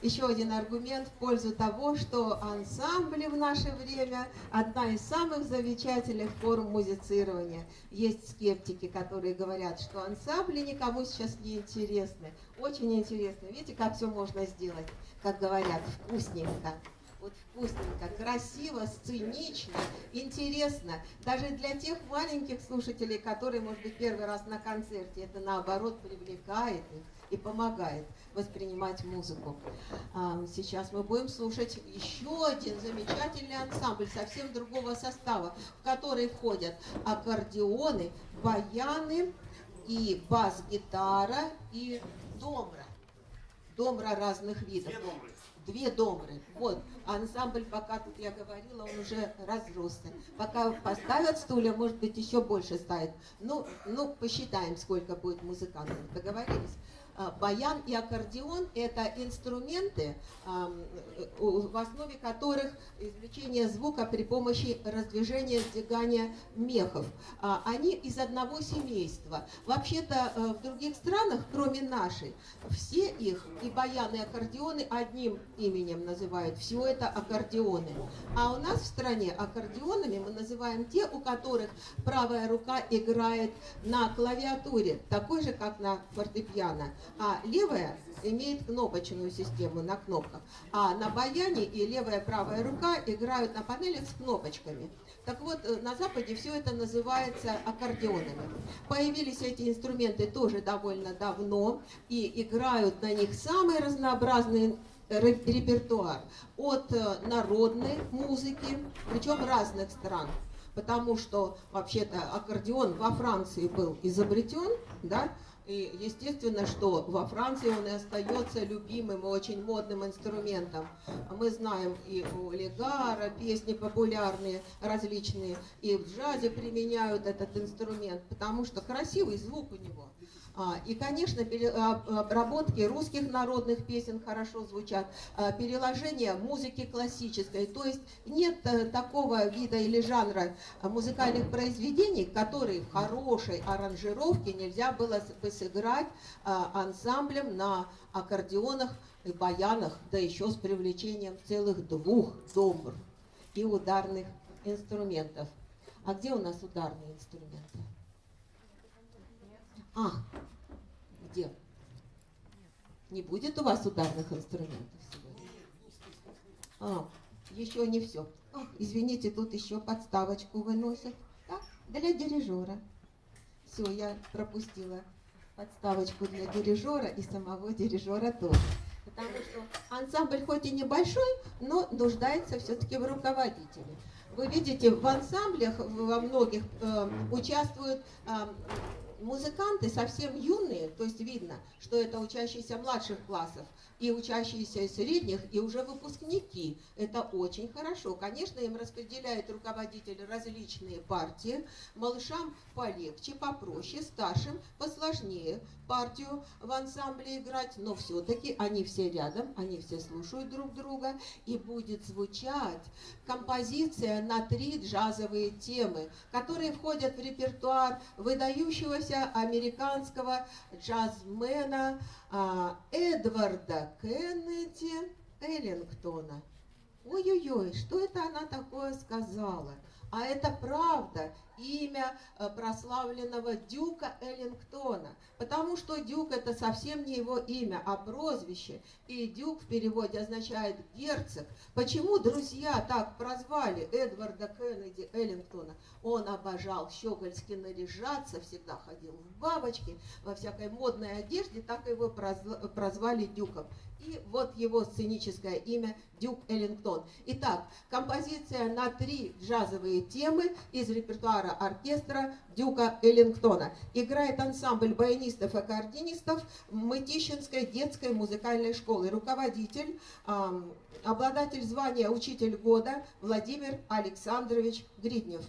еще один аргумент в пользу того, что ансамбли в наше время одна из самых замечательных форм музицирования. Есть скептики, которые говорят, что ансамбли никому сейчас не интересны. Очень интересно. Видите, как все можно сделать, как говорят, вкусненько. Вот вкусненько, красиво, сценично, интересно. Даже для тех маленьких слушателей, которые, может быть, первый раз на концерте, это наоборот привлекает их и помогает воспринимать музыку. Сейчас мы будем слушать еще один замечательный ансамбль совсем другого состава, в который входят аккордеоны, баяны и бас-гитара и домра. Домра разных видов. Две домры. Вот, ансамбль, пока тут я говорила, он уже разросся. Пока поставят стулья, может быть, еще больше ставит. Ну, посчитаем, сколько будет музыкантов. Договорились? Баян и аккордеон – это инструменты, в основе которых извлечение звука при помощи раздвижения, сдвигания мехов. Они из одного семейства. Вообще-то в других странах, кроме нашей, все их, и баяны, и аккордеоны, одним именем называют. Все это аккордеоны. А у нас в стране аккордеонами мы называем те, у которых правая рука играет на клавиатуре, такой же, как на фортепиано. А левая имеет кнопочную систему на кнопках. А на баяне и левая и правая рука играют на панелях с кнопочками. Так вот, на Западе все это называется аккордеонами. Появились эти инструменты тоже довольно давно, и играют на них самый разнообразный репертуар. От народной музыки, причем разных стран. Потому что, вообще-то, аккордеон во Франции был изобретен, да, и естественно, что во Франции он и остается любимым и очень модным инструментом. Мы знаем и у Легара песни популярные, различные, и в джазе применяют этот инструмент, потому что красивый звук у него. И, конечно, обработки русских народных песен хорошо звучат, переложение музыки классической. То есть нет такого вида или жанра музыкальных произведений, которые в хорошей аранжировке нельзя было бы сыграть ансамблем на аккордеонах и баянах, да еще с привлечением целых двух домбр и ударных инструментов. А где у нас ударные инструменты? Где? Не будет у вас ударных инструментов сегодня? Еще не все. Извините, тут еще подставочку выносят. Да? Для дирижера. Все, я пропустила подставочку для дирижера и самого дирижера тоже. Потому что ансамбль хоть и небольшой, но нуждается все-таки в руководителе. Вы видите, в ансамблях во многих участвуют музыканты совсем юные, то есть видно, что это учащиеся младших классов, и учащиеся средних, и уже выпускники. Это очень хорошо. Конечно, им распределяет руководитель различные партии. Малышам полегче, попроще, старшим посложнее партию в ансамбле играть, но все-таки они все рядом, они все слушают друг друга, и будет звучать композиция на 3 джазовые темы, которые входят в репертуар выдающегося американского джазмена Эдварда Кеннеди Эллингтона. Ой-ой-ой, что это она такое сказала? А это правда, имя прославленного дюка Эллингтона. Потому что дюк это совсем не его имя, а прозвище. И дюк в переводе означает герцог. Почему друзья так прозвали Эдварда Кеннеди Эллингтона? Он обожал щегольски наряжаться, всегда ходил в бабочки, во всякой модной одежде, так его прозвали дюком. И вот его сценическое имя Дюк Эллингтон. Итак, композиция на 3 джазовые темы из репертуара оркестра Дюка Эллингтона. Играет ансамбль баянистов и аккордеонистов Мытищинской детской музыкальной школы. Руководитель, обладатель звания «Учитель года» Владимир Александрович Гриднев.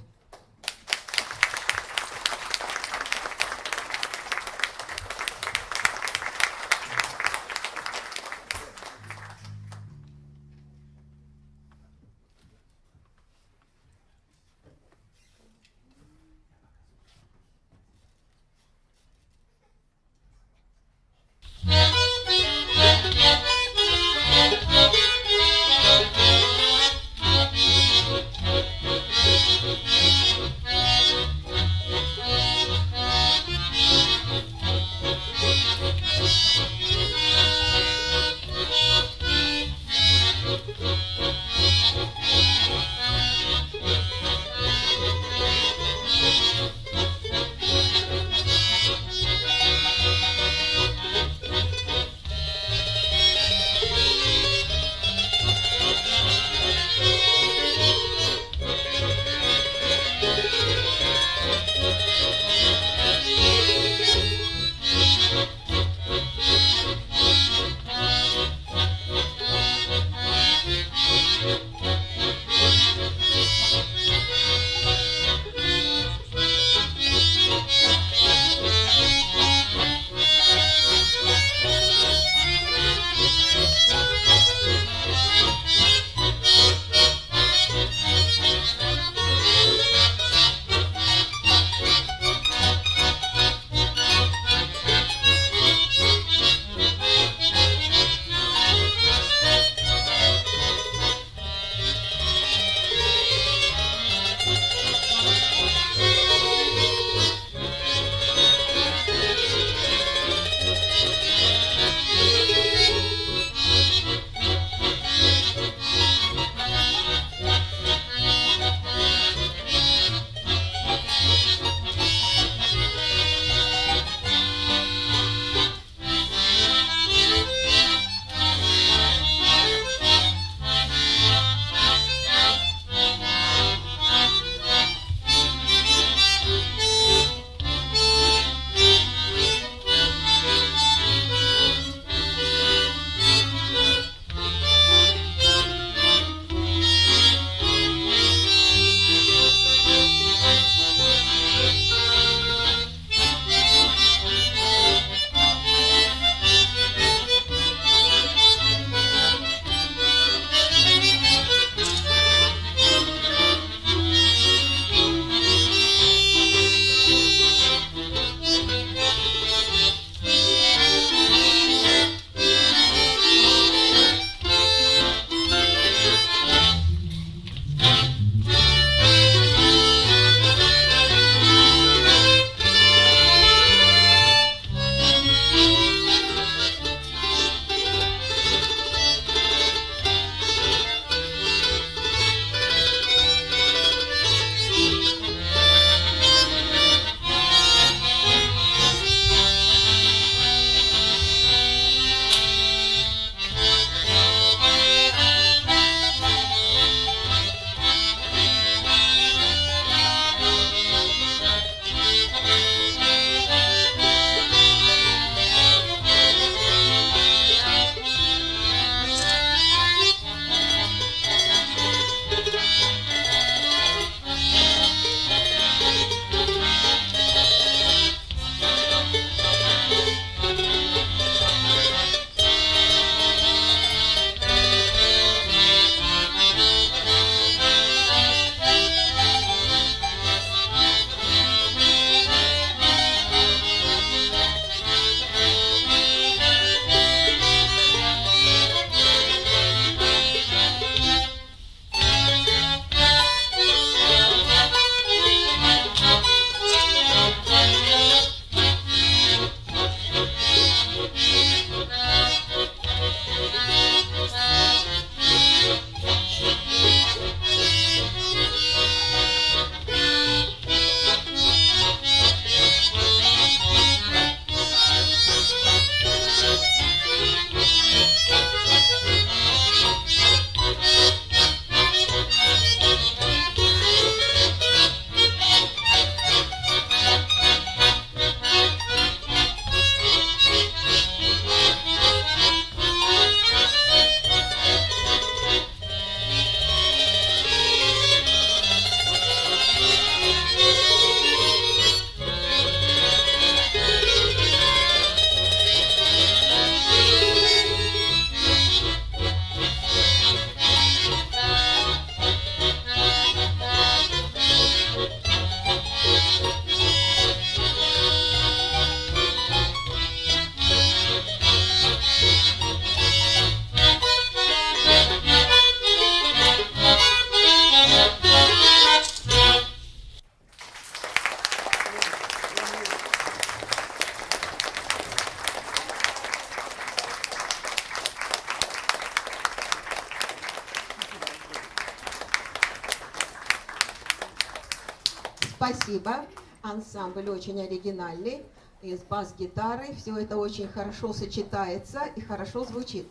Спасибо. Ансамбль очень оригинальный, и с бас-гитарой. Все это очень хорошо сочетается и хорошо звучит.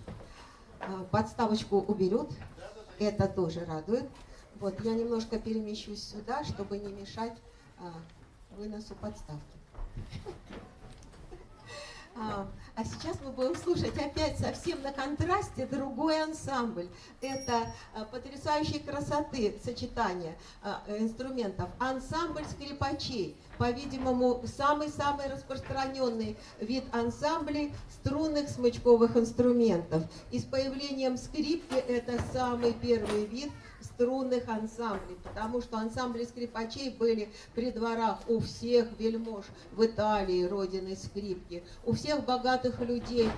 Подставочку уберут, это тоже радует. Вот, я немножко перемещусь сюда, чтобы не мешать выносу подставки. А сейчас мы будем слушать опять совсем на контрасте другой ансамбль. Это потрясающей красоты сочетание инструментов. Ансамбль скрипачей. По-видимому, самый-самый распространенный вид ансамблей струнных смычковых инструментов. И с появлением скрипки это самый первый вид струнных ансамблей, потому что ансамбли скрипачей были при дворах у всех вельмож в Италии, родины скрипки, у всех богатых людей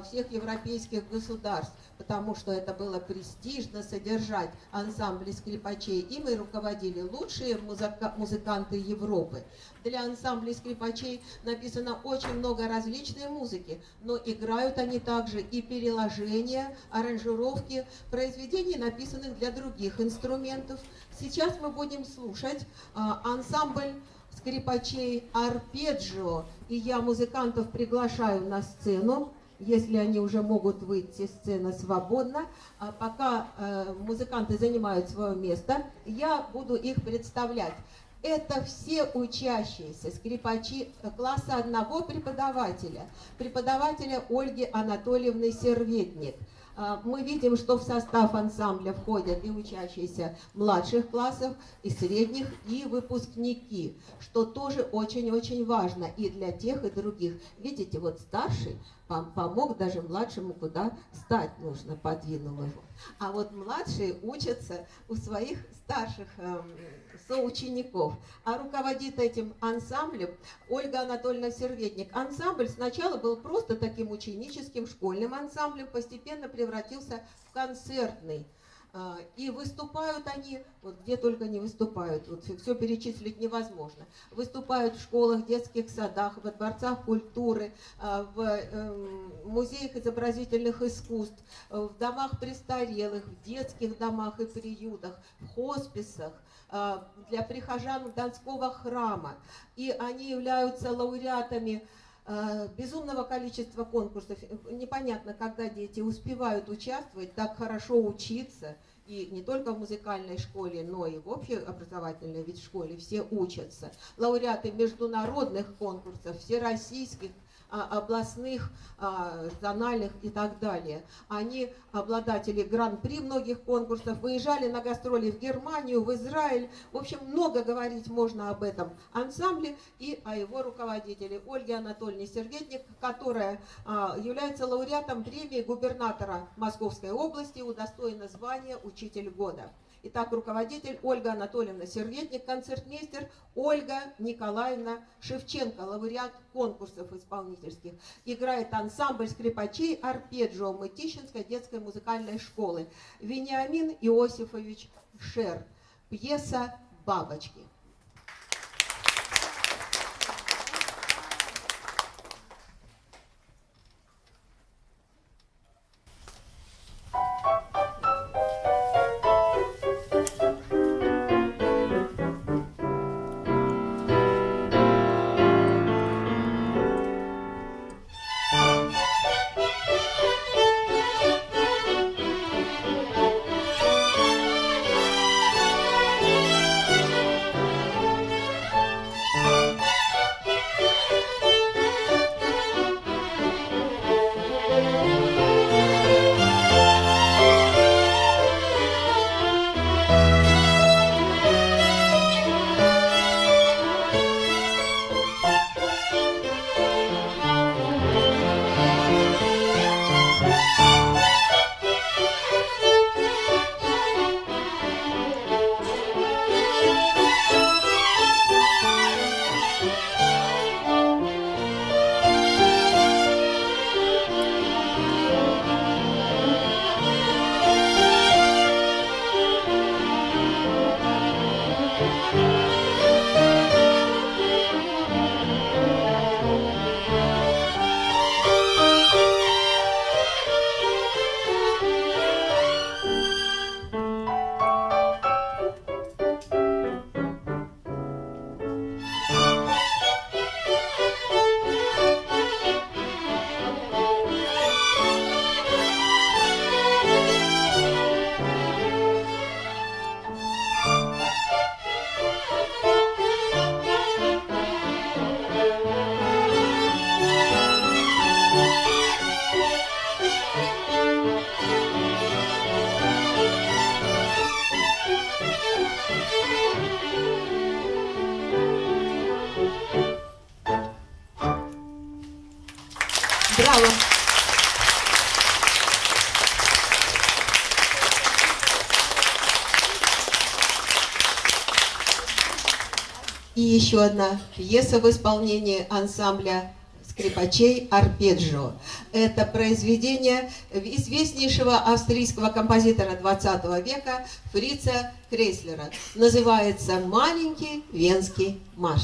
всех европейских государств, потому что это было престижно содержать ансамбли скрипачей. Ими руководили лучшие музыканты Европы. Для ансамблей скрипачей написано очень много различной музыки, но играют они также и переложения, аранжировки произведений, написанных для других инструментов. Сейчас мы будем слушать ансамбль скрипачей арпеджио, и я музыкантов приглашаю на сцену, если они уже могут выйти, сцена свободна. Пока музыканты занимают свое место, я буду их представлять. Это все учащиеся скрипачи класса одного преподавателя Ольги Анатольевны Серветник. Мы видим, что в состав ансамбля входят и учащиеся младших классов, и средних, и выпускники, что тоже очень-очень важно и для тех, и других. Видите, вот старший помог даже младшему, куда стать нужно, подвинул его. А вот младшие учатся у своих старших соучеников. А руководит этим ансамблем Ольга Анатольевна Серветник. Ансамбль сначала был просто таким ученическим школьным ансамблем, постепенно превратился в концертный. И выступают они, вот где только не выступают, вот все перечислить невозможно. Выступают в школах, детских садах, во дворцах культуры, в музеях изобразительных искусств, в домах престарелых, в детских домах и приютах, в хосписах, для прихожан Донского храма. И они являются лауреатами безумного количества конкурсов. Непонятно, когда дети успевают участвовать, так хорошо учиться. И не только в музыкальной школе, но и в общеобразовательной ведь школе все учатся. Лауреаты международных конкурсов, всероссийских, областных, зональных и так далее. Они обладатели гран-при многих конкурсов, выезжали на гастроли в Германию, в Израиль. В общем, много говорить можно об этом ансамбле и о его руководителе Ольге Анатольевне Серветник, которая является лауреатом премии губернатора Московской области, удостоена звания «Учитель года». Итак, руководитель Ольга Анатольевна Серветник, концертмейстер Ольга Николаевна Шевченко, лауреат конкурсов исполнительских. Играет ансамбль скрипачей арпеджио Мытищинской детской музыкальной школы. Вениамин Иосифович Шер. Пьеса «Бабочки». Браво! И еще одна пьеса в исполнении ансамбля скрипачей «Арпеджио». Это произведение известнейшего австрийского композитора 20 века Фрица Крейслера. Называется «Маленький венский марш».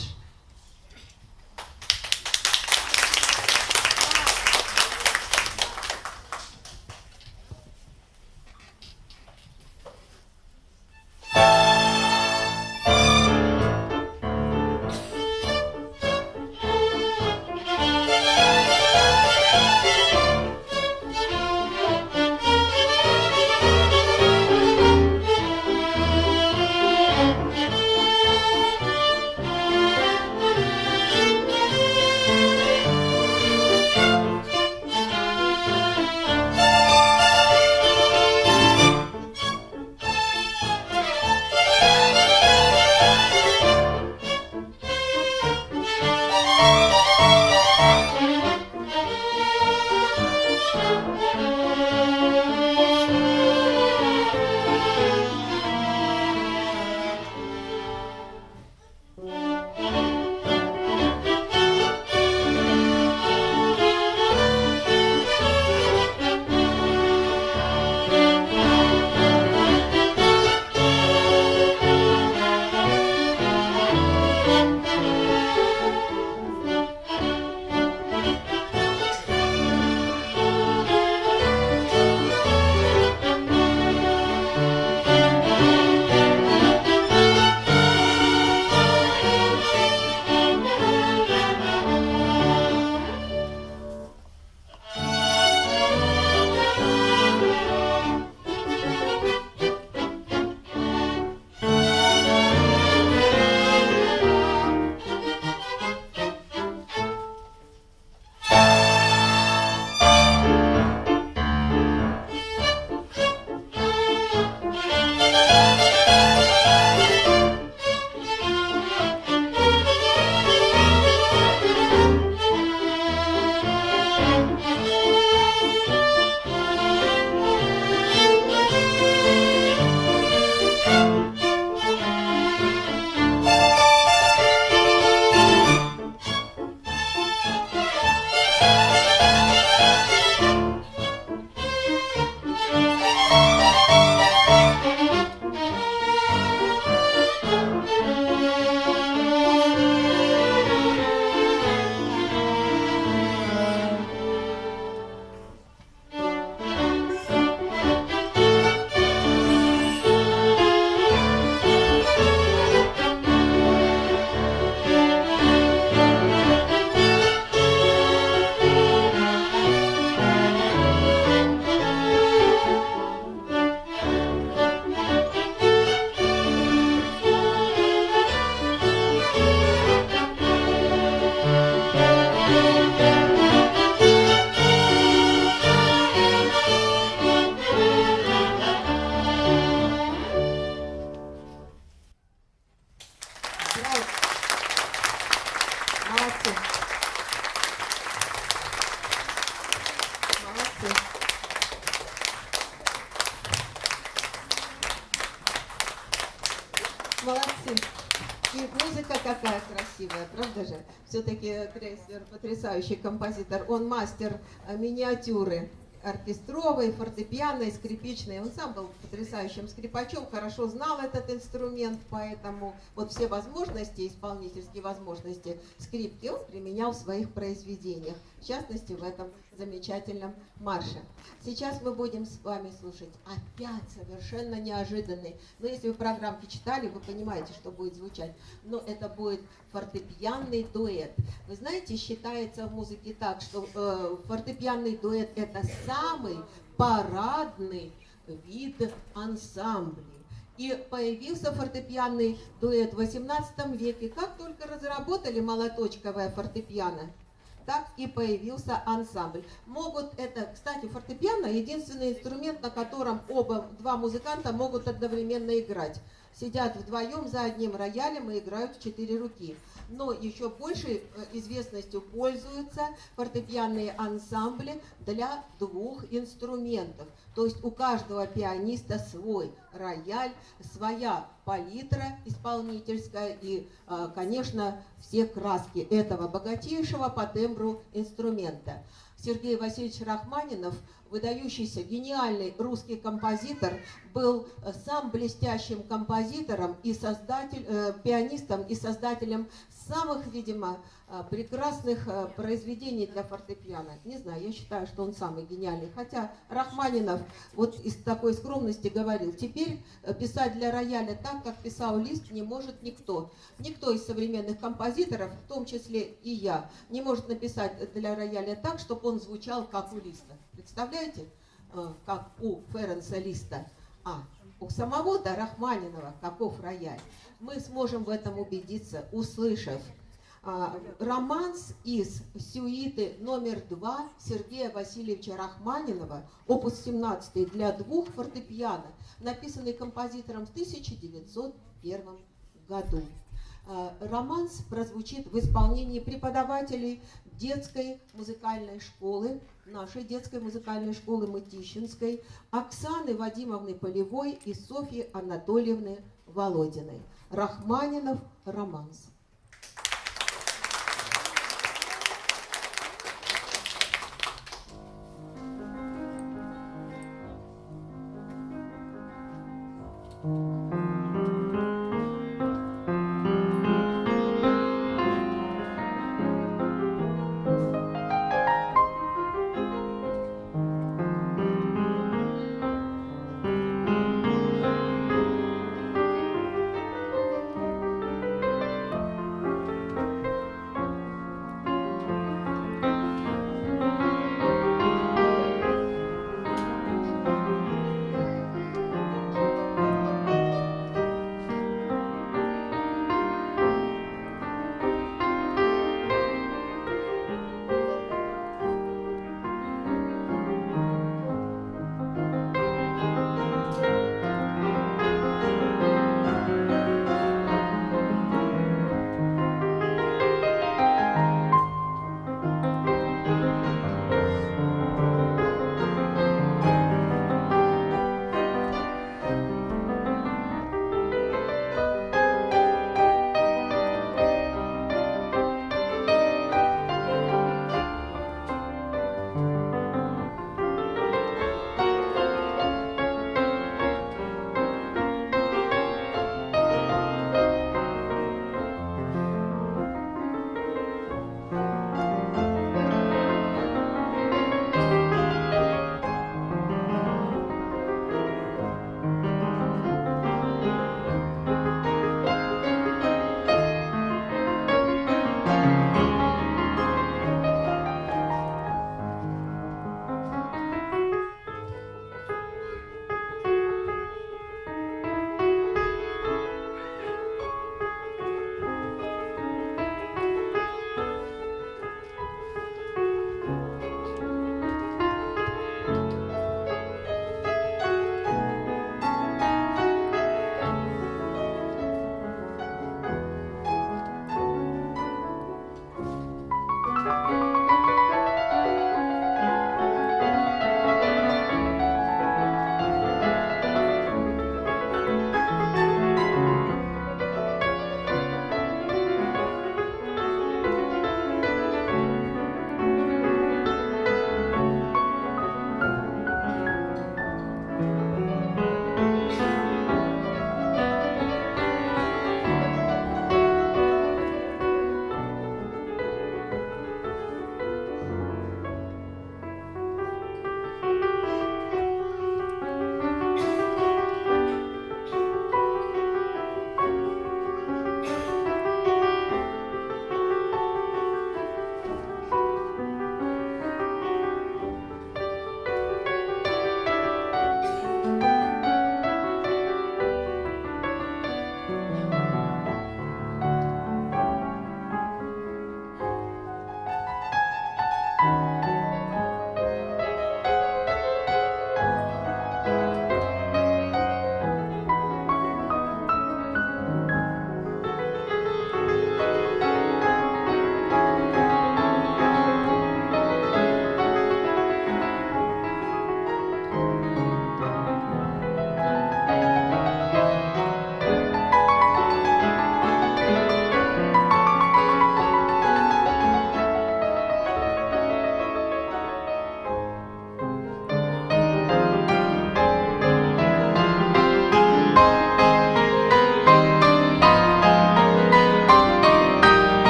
Молодцы. И музыка какая красивая, правда же? Все-таки Крейслер потрясающий композитор. Он мастер миниатюры оркестровой, фортепианной, скрипичной. Он сам был потрясающим скрипачом, хорошо знал этот инструмент, поэтому вот все возможности, исполнительские возможности скрипки он применял в своих произведениях, в частности в этом замечательном марше. Сейчас мы будем с вами слушать опять совершенно неожиданный, но если вы программки читали, вы понимаете, что будет звучать, но это будет фортепианный дуэт. Вы знаете, считается в музыке так, что фортепианный дуэт — это самый парадный вид ансамблей. И появился фортепианный дуэт в XVIII веке. Как только разработали молоточковое фортепиано, так и появился ансамбль. Кстати, фортепиано — единственный инструмент, на котором два музыканта могут одновременно играть. сидят вдвоем за одним роялем и играют в 4 руки. Но еще большей известностью пользуются фортепианные ансамбли для 2 инструментов. То есть у каждого пианиста свой рояль, своя палитра исполнительская и, конечно, все краски этого богатейшего по тембру инструмента. Сергей Васильевич Рахманинов, выдающийся гениальный русский композитор, был сам блестящим композитором и пианистом и создателем самых, видимо, прекрасных произведений для фортепиано. Не знаю, я считаю, что он самый гениальный. Хотя Рахманинов вот из такой скромности говорил: теперь писать для рояля так, как писал Лист, не может никто. Никто из современных композиторов, в том числе и я, не может написать для рояля так, чтобы он звучал как у Листа. Представляете, как у Ференса Листа? У самого-то Рахманинова каков рояль? Мы сможем в этом убедиться, услышав романс из сюиты номер 2 Сергея Васильевича Рахманинова, опус 17 для 2 фортепиано, написанный композитором в 1901 году. Романс прозвучит в исполнении преподавателей детской музыкальной школы, нашей детской музыкальной школы Мытищинской, Оксаны Вадимовны Полевой и Софьи Анатольевны Володиной. Рахманинов романс.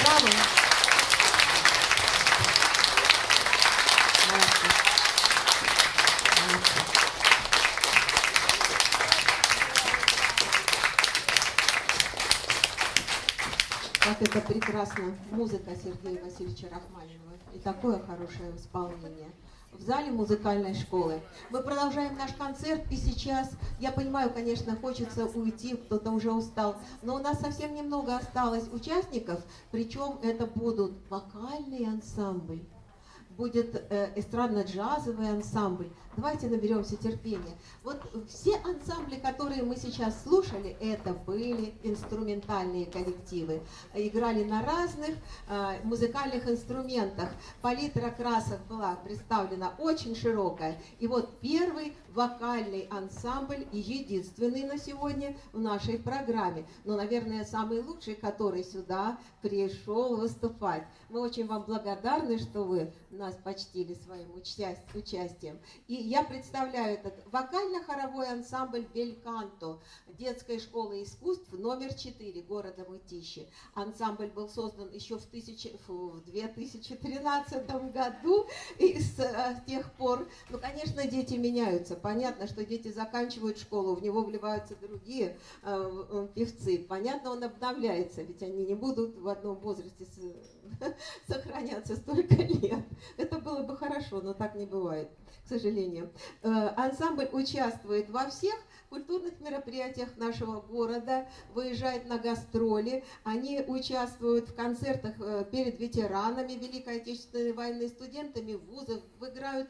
Браво! Молодцы. Молодцы. Как это прекрасно, музыка Сергея Васильевича Рахманинова и такое хорошее исполнение в зале музыкальной школы. Мы продолжаем наш концерт, и сейчас, я понимаю, конечно, хочется уйти, кто-то уже устал, но у нас совсем немного осталось участников, причем это будут вокальный ансамбль, будет эстрадно-джазовый ансамбль. Давайте наберемся терпения. Вот все ансамбли, которые мы сейчас слушали, это были инструментальные коллективы. Играли на разных музыкальных инструментах. Палитра красок была представлена очень широкая. И вот первый вокальный ансамбль, и единственный на сегодня в нашей программе. Но, наверное, самый лучший, который сюда пришел выступать. Мы очень вам благодарны, что вы нас почтили своим участием. И я представляю этот вокально-хоровой ансамбль «Бельканто» детской школы искусств номер 4 города Мытищи. Ансамбль был создан еще в 2013 году, и с тех пор, ну, конечно, дети меняются. Понятно, что дети заканчивают школу, в него вливаются другие певцы. Понятно, он обновляется, ведь они не будут в одном возрасте сохраняться столько лет. Это было бы хорошо, но так не бывает, к сожалению. Ансамбль участвует во всех культурных мероприятиях нашего города, выезжает на гастроли, они участвуют в концертах перед ветеранами Великой Отечественной войны, студентами вузов, играют,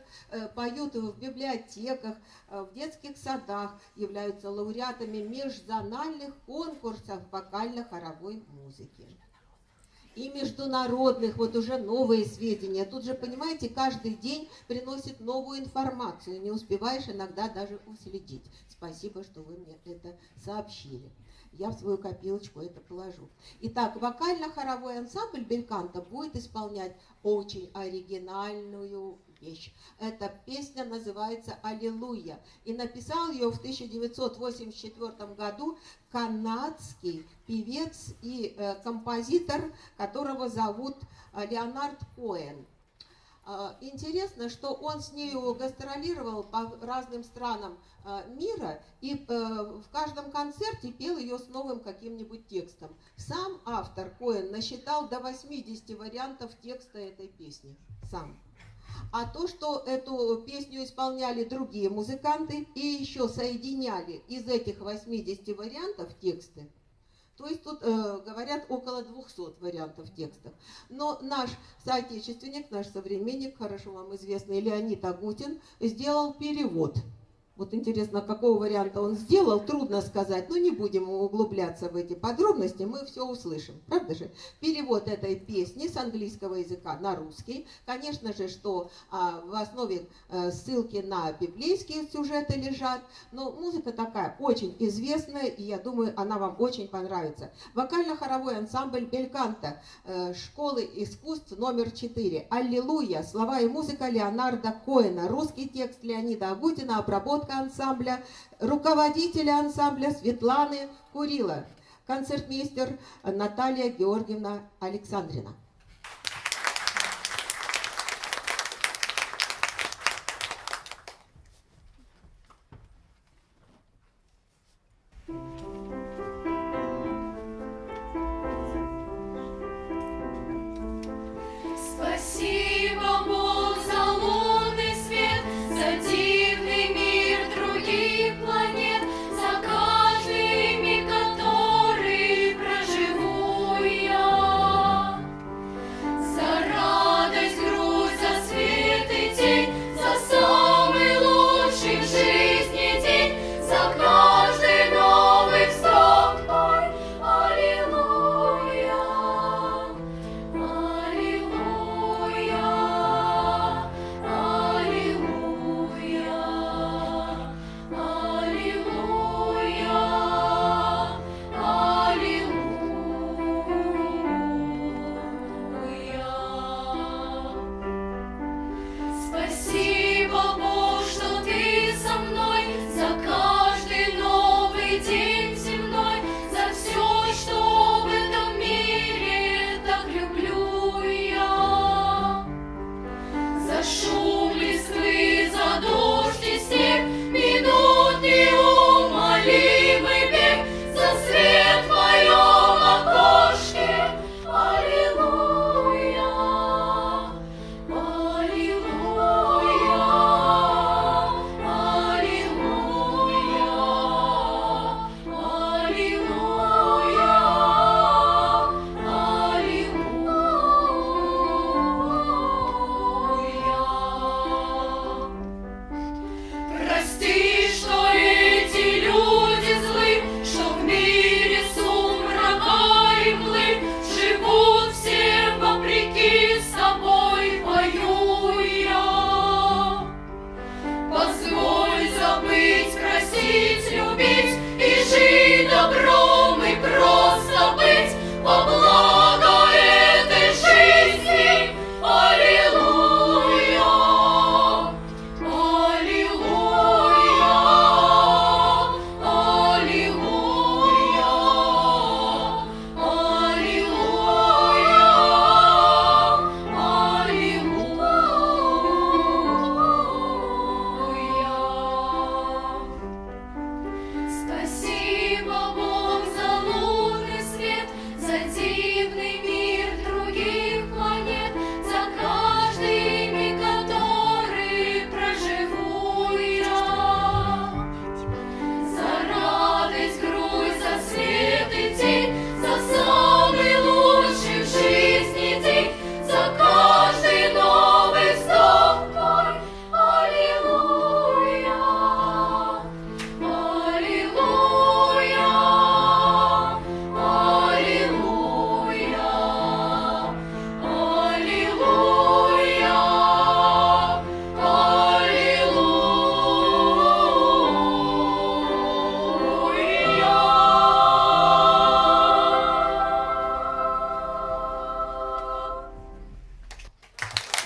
поют в библиотеках, в детских садах, являются лауреатами межзональных конкурсов вокально-хоровой музыки. И международных, вот уже новые сведения. Тут же, понимаете, каждый день приносит новую информацию, не успеваешь иногда даже уследить. Спасибо, что вы мне это сообщили. Я в свою копилочку это положу. Итак, вокально-хоровой ансамбль «Бельканто» будет исполнять очень оригинальную вещь. Эта песня называется «Аллилуйя». И написал ее в 1984 году канадский певец и композитор, которого зовут Леонард Коэн. Интересно, что он с нею гастролировал по разным странам мира и в каждом концерте пел ее с новым каким-нибудь текстом. Сам автор Коэн насчитал до 80 вариантов текста этой песни. Сам. А то, что эту песню исполняли другие музыканты и еще соединяли из этих 80 вариантов тексты, то есть тут, говорят, около 200 вариантов текстов. Но наш соотечественник, наш современник, хорошо вам известный Леонид Агутин, сделал перевод. Вот интересно, какого варианта он сделал, трудно сказать, но не будем углубляться в эти подробности, мы все услышим, правда же? Перевод этой песни с английского языка на русский, конечно же, что в основе ссылки на библейские сюжеты лежат, но музыка такая очень известная, и я думаю, она вам очень понравится. Вокально-хоровой ансамбль «Бельканто» школы искусств номер 4. «Аллилуйя», слова и музыка Леонарда Коэна, русский текст Леонида Агутина, обработка ансамбля, руководителя ансамбля Светланы Курила, концертмейстер Наталья Георгиевна Александрина.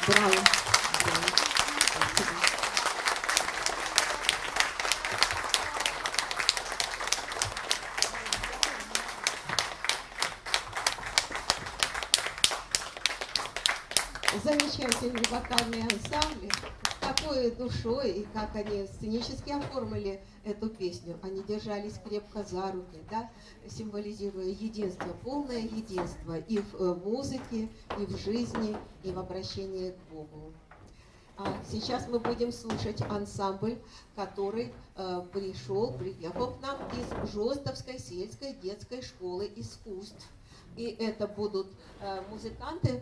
Браво. Браво. Спасибо. Замечательные вокальные ансамбли, какой душой и как они сценически оформили эту песню. Они держались крепко за руки, да, символизируя единство, полное единство и в музыке, и в жизни, и в обращении к Богу. Сейчас мы будем слушать ансамбль, который приехал к нам из Жостовской сельской детской школы искусств. И это будут музыканты,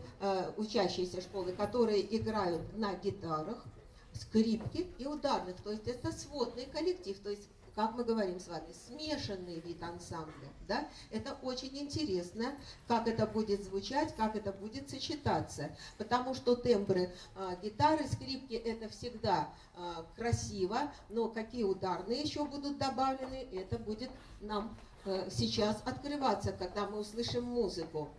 учащиеся школы, которые играют на гитарах, скрипке и ударных. То есть это сводный коллектив, то есть, как мы говорим с вами, смешанный вид ансамбля. Да? Это очень интересно, как это будет звучать, как это будет сочетаться. Потому что тембры гитары, скрипки — это всегда красиво, но какие ударные еще будут добавлены, это будет нам сейчас открываться, когда мы услышим музыку.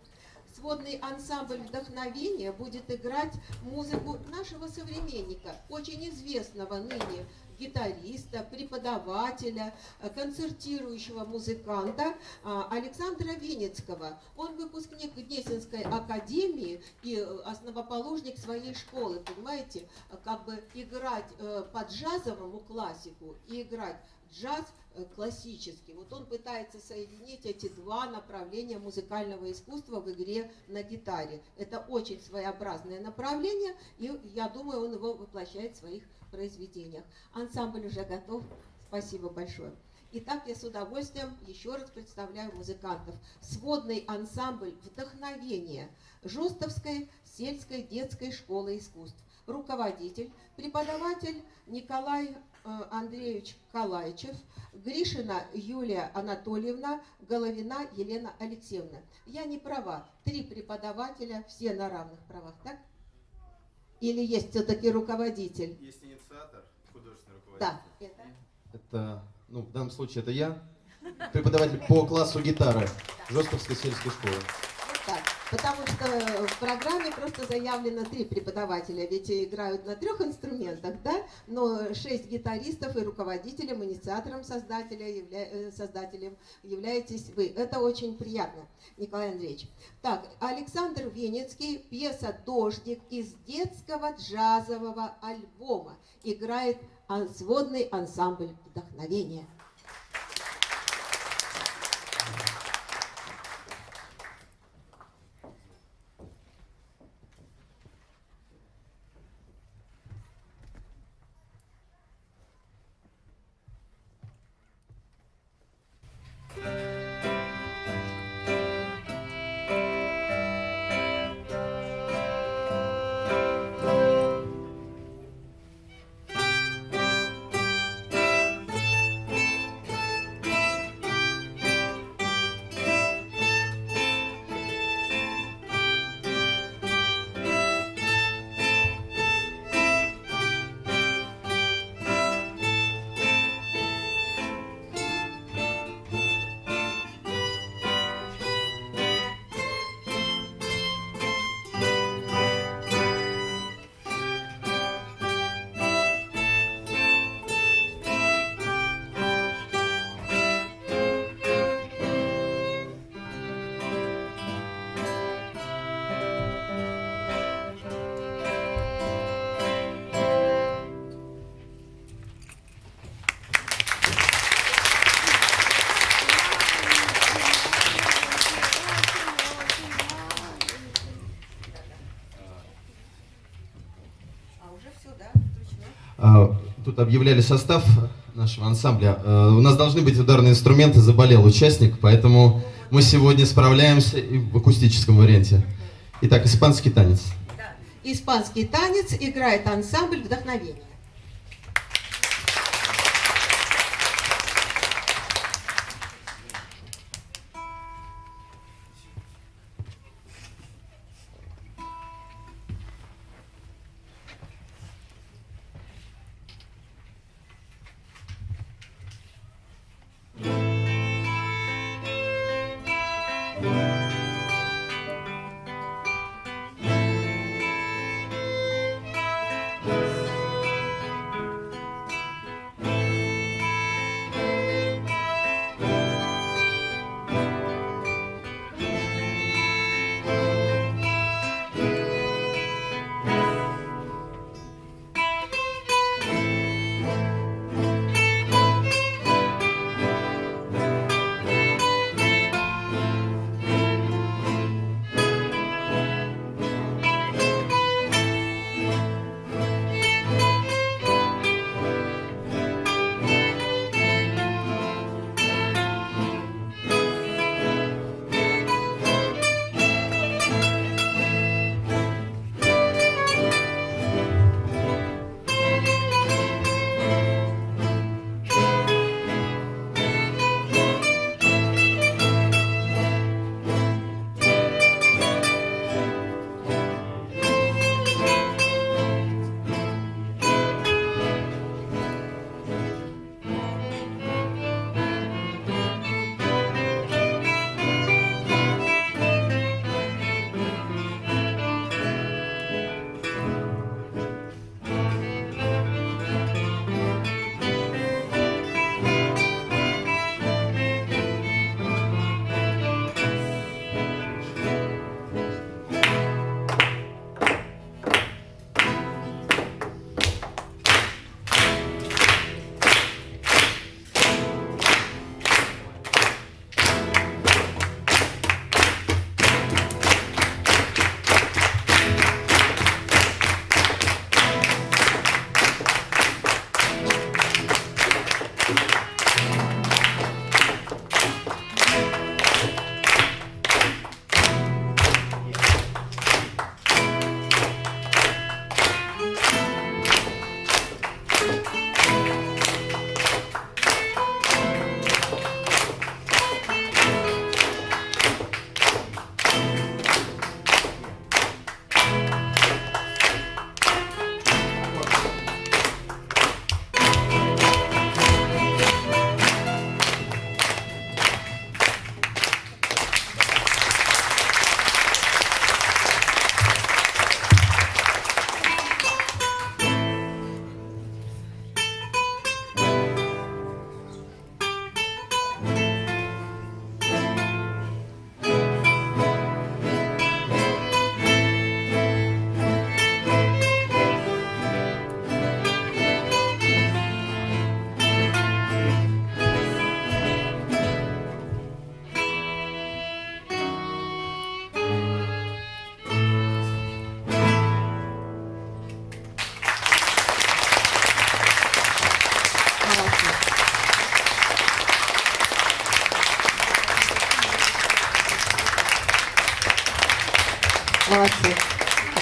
Сводный ансамбль «Вдохновение» будет играть музыку нашего современника, очень известного ныне гитариста, преподавателя, концертирующего музыканта Александра Винницкого. Он выпускник Гнесинской академии и основоположник своей школы. Понимаете, как бы играть по джазовому классику и играть джаз классический. Вот он пытается соединить эти два направления музыкального искусства в игре на гитаре. Это очень своеобразное направление, и я думаю, он его воплощает в своих произведениях. Ансамбль уже готов. Спасибо большое. Итак, я с удовольствием еще раз представляю музыкантов. Сводный ансамбль «Вдохновение» Жостовской сельской детской школы искусств. Руководитель, преподаватель Николай Андреевич Калайчев, Гришина Юлия Анатольевна, Головина Елена Алексеевна. Я не права. 3 преподавателя, все на равных правах, так? Или есть все-таки руководитель?
Есть инициатор, художественный руководитель.
Да,
Это, ну, в данном случае это я, преподаватель по классу гитары Жостовской сельской школы.
Так, потому что в программе просто заявлено 3 преподавателя, ведь играют на 3 инструментах, да, но 6 гитаристов, и руководителем, инициатором создателем являетесь вы. Это очень приятно, Николай Андреевич. Так, Александр Винницкий, пьеса «Дождик» из детского джазового альбома. Играет сводный ансамбль «Вдохновение».
Тут объявляли состав нашего ансамбля. У нас должны быть ударные инструменты, заболел участник, поэтому мы сегодня справляемся и в акустическом варианте. Итак, испанский танец.
Испанский танец играет ансамбль «Вдохновение».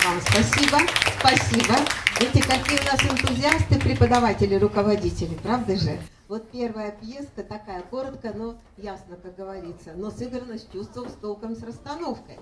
вам спасибо. Спасибо. Видите, какие у нас энтузиасты, преподаватели, руководители, правда же? Вот первая пьеска такая коротко, но ясно, как говорится, но сыграна с чувством, с толком, с расстановкой.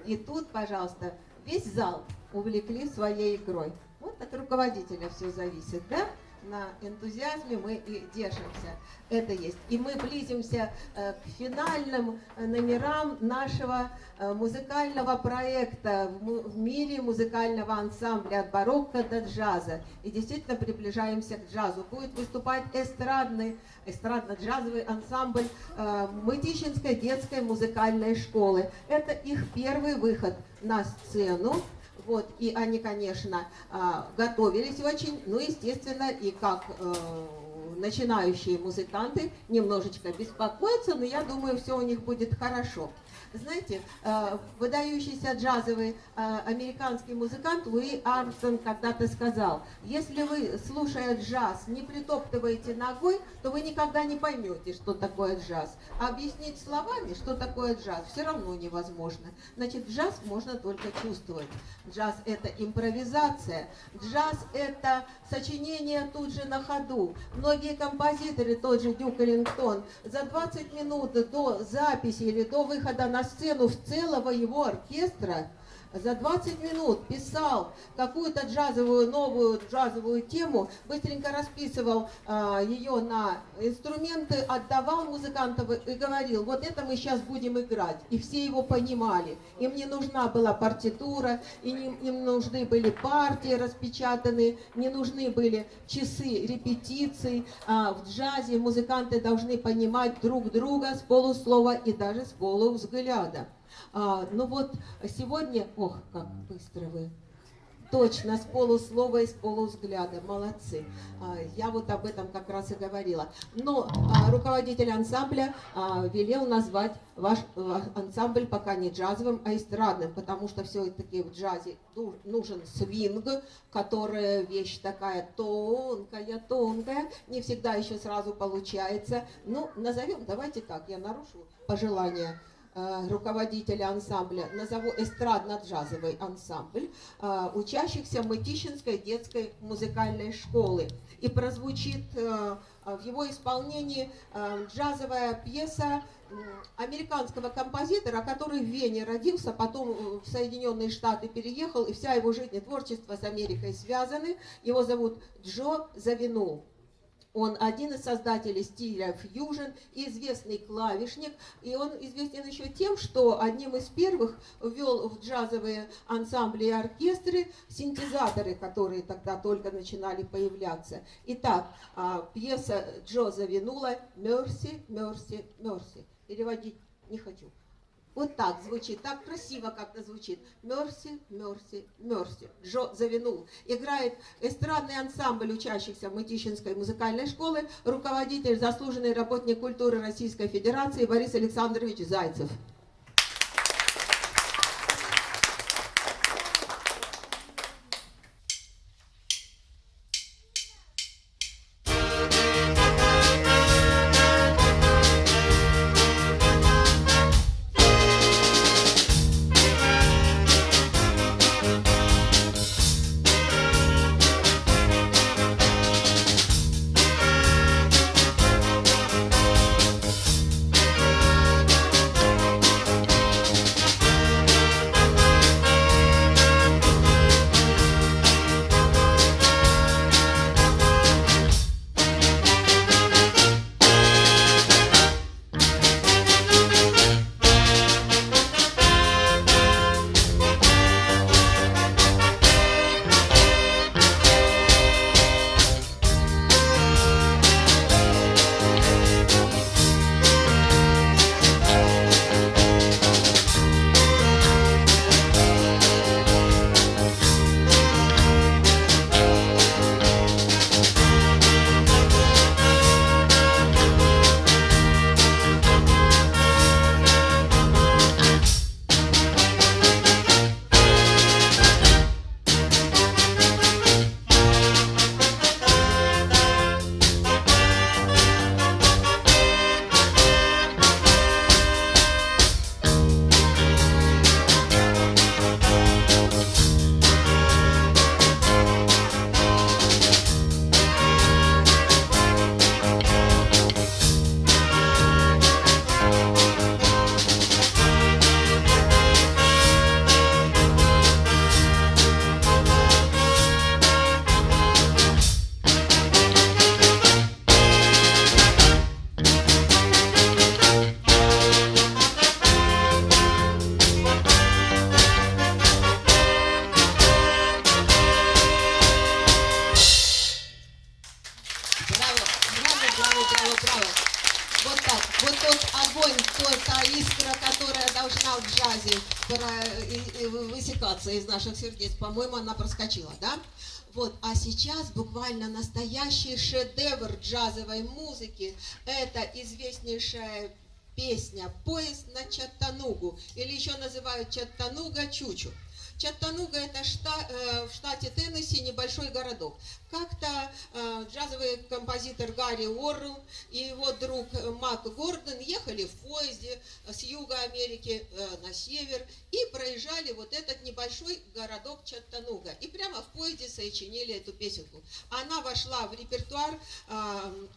И тут, пожалуйста, весь зал увлекли своей игрой. Вот от руководителя все зависит, да? На энтузиазме мы и держимся. Это есть. И мы близимся к финальным номерам нашего музыкального проекта в мире музыкального ансамбля от барокко до джаза. И действительно приближаемся к джазу. Будет выступать эстрадно-джазовый ансамбль Мытищинской детской музыкальной школы. Это их первый выход на сцену. Вот, и они, конечно, готовились очень, ну, естественно, и как начинающие музыканты немножечко беспокоятся, но я думаю, все у них будет хорошо. Знаете, выдающийся джазовый американский музыкант Луи Армстронг когда-то сказал: если вы, слушая джаз, не притоптываете ногой, то вы никогда не поймете, что такое джаз. А объяснить словами, что такое джаз, все равно невозможно. Значит, джаз можно только чувствовать. Джаз – это импровизация, джаз – это сочинение тут же на ходу. Многие композиторы, тот же Дюк Эллингтон, за 20 минут до записи или до выхода на сцену целого его оркестра, за 20 минут писал какую-то джазовую, новую джазовую тему, быстренько расписывал ее на инструменты, отдавал музыкантам и говорил: вот это мы сейчас будем играть. И все его понимали. Им не нужна была партитура, и им нужны были партии распечатанные, не нужны были часы репетиций. В джазе музыканты должны понимать друг друга с полуслова и даже с полувзгляда. Ну вот сегодня, ох, как быстро вы, точно, с полуслова и с полувзгляда, молодцы. Я вот об этом как раз и говорила. Но руководитель ансамбля велел назвать ваш ансамбль пока не джазовым, а эстрадным, потому что все-таки в джазе нужен свинг, которая вещь такая тонкая, не всегда еще сразу получается. Ну, назовем, давайте так, я нарушу пожелания руководителя ансамбля, назову эстрадно-джазовый ансамбль учащихся Мытищинской детской музыкальной школы. И прозвучит в его исполнении джазовая пьеса американского композитора, который в Вене родился, потом в Соединенные Штаты переехал, и вся его жизнь и творчество с Америкой связаны. Его зовут Джо Завинул. Он один из создателей стиля фьюжн, известный клавишник, и он известен еще тем, что одним из первых ввел в джазовые ансамбли и оркестры синтезаторы, которые тогда только начинали появляться. Итак, пьеса Джо Завинула «Mercy, Mercy, Mercy». Переводить не хочу. Вот так звучит, так красиво как-то звучит. Mercy, Mercy, Mercy. Джо Завинул. Играет эстрадный ансамбль учащихся Мытищинской музыкальной школы, руководитель, заслуженный работник культуры Российской Федерации Борис Александрович Зайцев. огонь, та искра, которая должна в джазе высекаться из наших сердец. По-моему, она проскочила, да? Вот, а сейчас буквально настоящий шедевр джазовой музыки. Это известнейшая песня «Поезд на Чаттанугу», или еще называют Чаттануга-Чучу. Чаттануга — это в штате Теннесси небольшой городок. Как-то джазовый композитор Гарри Уоррелл и его друг Мак Гордон ехали в поезде с юга Америки на север и проезжали вот этот небольшой городок Чаттануга. И прямо в поезде сочинили эту песенку. Она вошла в репертуар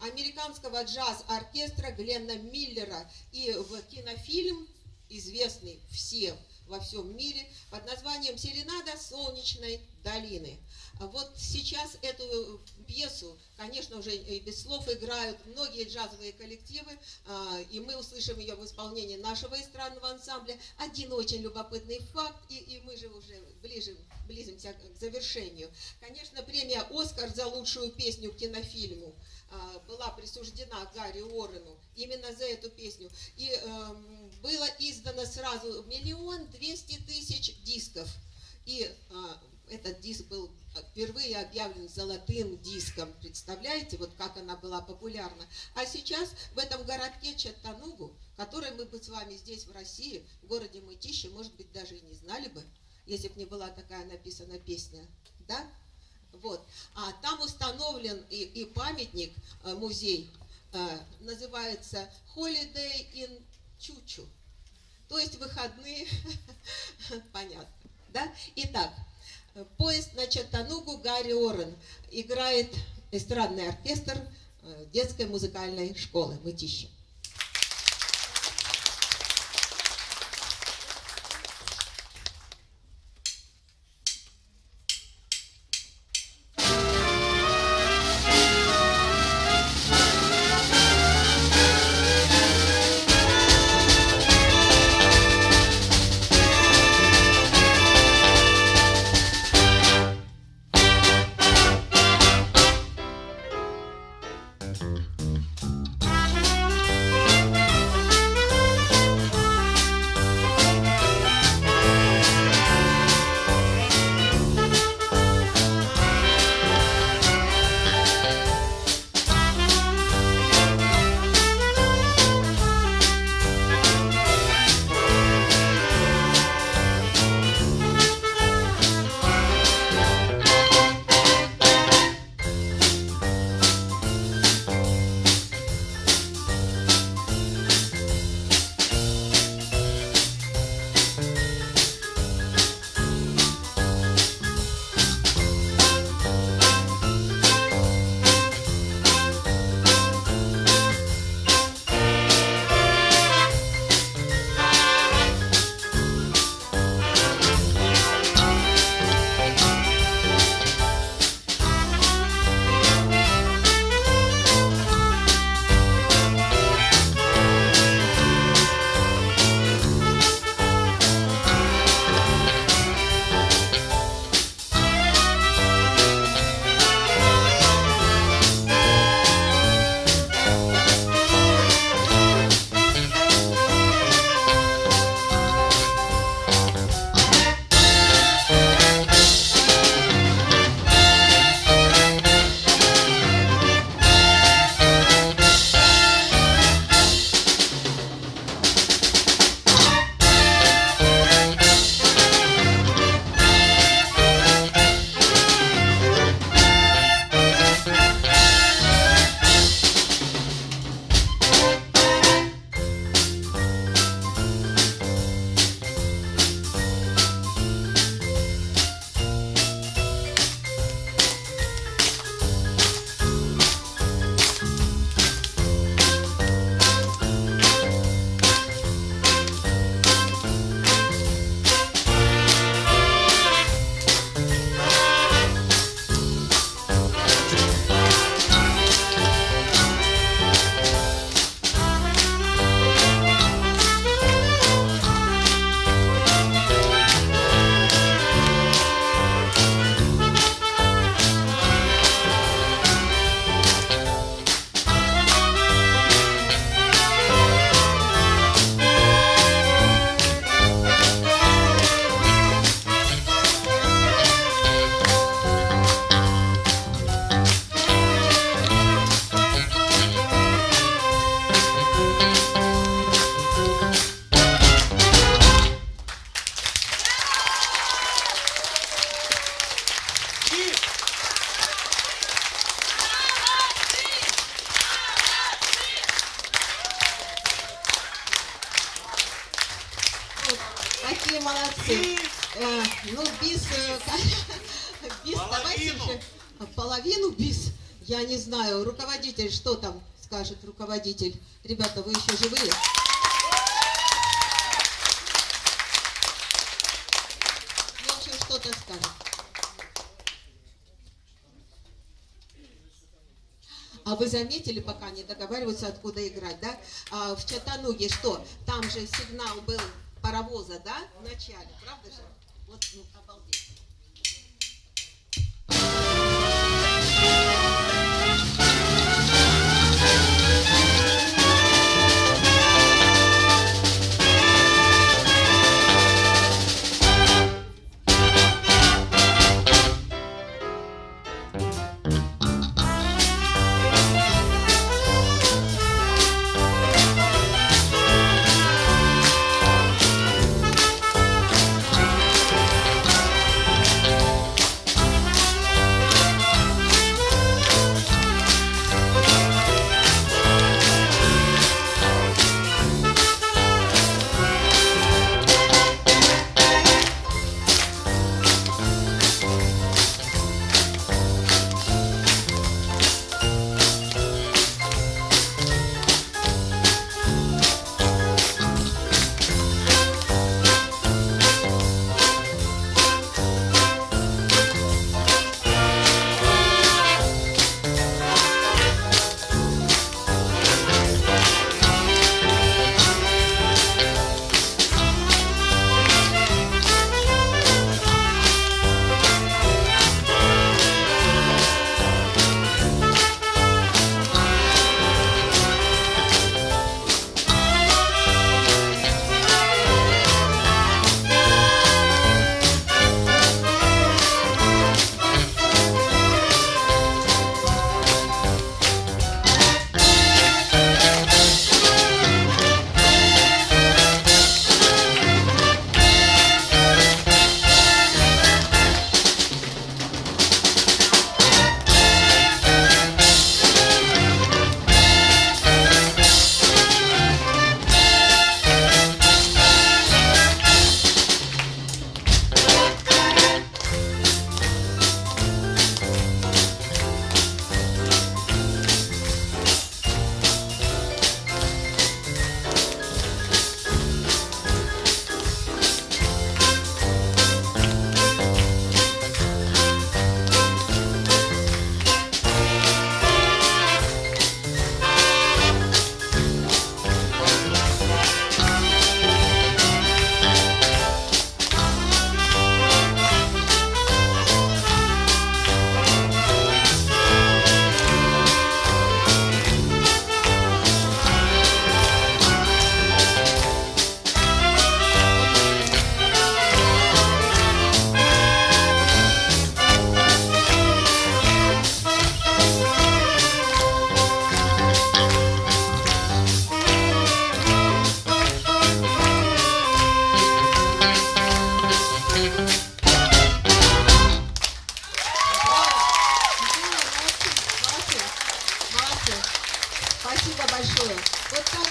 американского джаз-оркестра Гленна Миллера и в кинофильм, известный всем во всем мире, под названием «Серенада солнечной долины». Вот сейчас эту пьесу, конечно, уже и без слов играют многие джазовые коллективы, и мы услышим ее в исполнении нашего эстрадного ансамбля. Один очень любопытный факт, и мы же уже близимся к завершению. Конечно, премия «Оскар» за лучшую песню к кинофильму была присуждена Гарри Уоррену именно за эту песню. И было издано сразу 1 200 000 дисков. И этот диск был впервые объявлен золотым диском. Представляете, вот как она была популярна. А сейчас в этом городке Чаттанугу, который мы бы с вами здесь в России, в городе Мытищи, может быть, даже и не знали бы, если бы не была такая написана песня, да? Вот. А там установлен и памятник, музей, называется Holiday in Чучу, то есть выходные, понятно, да? Итак, «Поезд на Чаттанугу», Гарри Уоррен, играет эстрадный оркестр детской музыкальной школы Мытищи. молодцы. Ну, бис, бис, давайте уже половину бис. Я не знаю, руководитель, что там скажет руководитель? Ребята, вы еще живые? В общем, что-то скажет. А вы заметили, пока не договариваются, откуда играть, да? В Чаттануге что? Там же сигнал был паровоза, да, в начале, правда же? Вот, ну, обалдеть. Спасибо большое. Вот так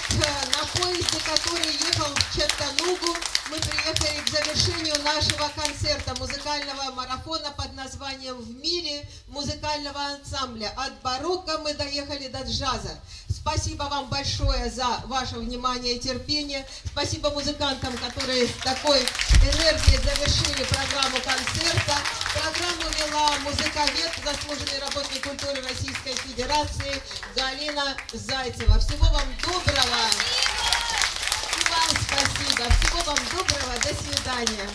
на поезде, который ехал в Чаттанугу, мы приехали к завершению нашего концерта, музыкального марафона под названием «В мире музыкального ансамбля». От барокко мы доехали до джаза. Спасибо вам большое за ваше внимание и терпение. Спасибо музыкантам, которые с такой энергией завершили программу концерта. Программу вела музыковед, заслуженный работник культуры Российской Федерации Галина Зайцева. Всего вам доброго. И вам спасибо. Всего вам доброго. До свидания.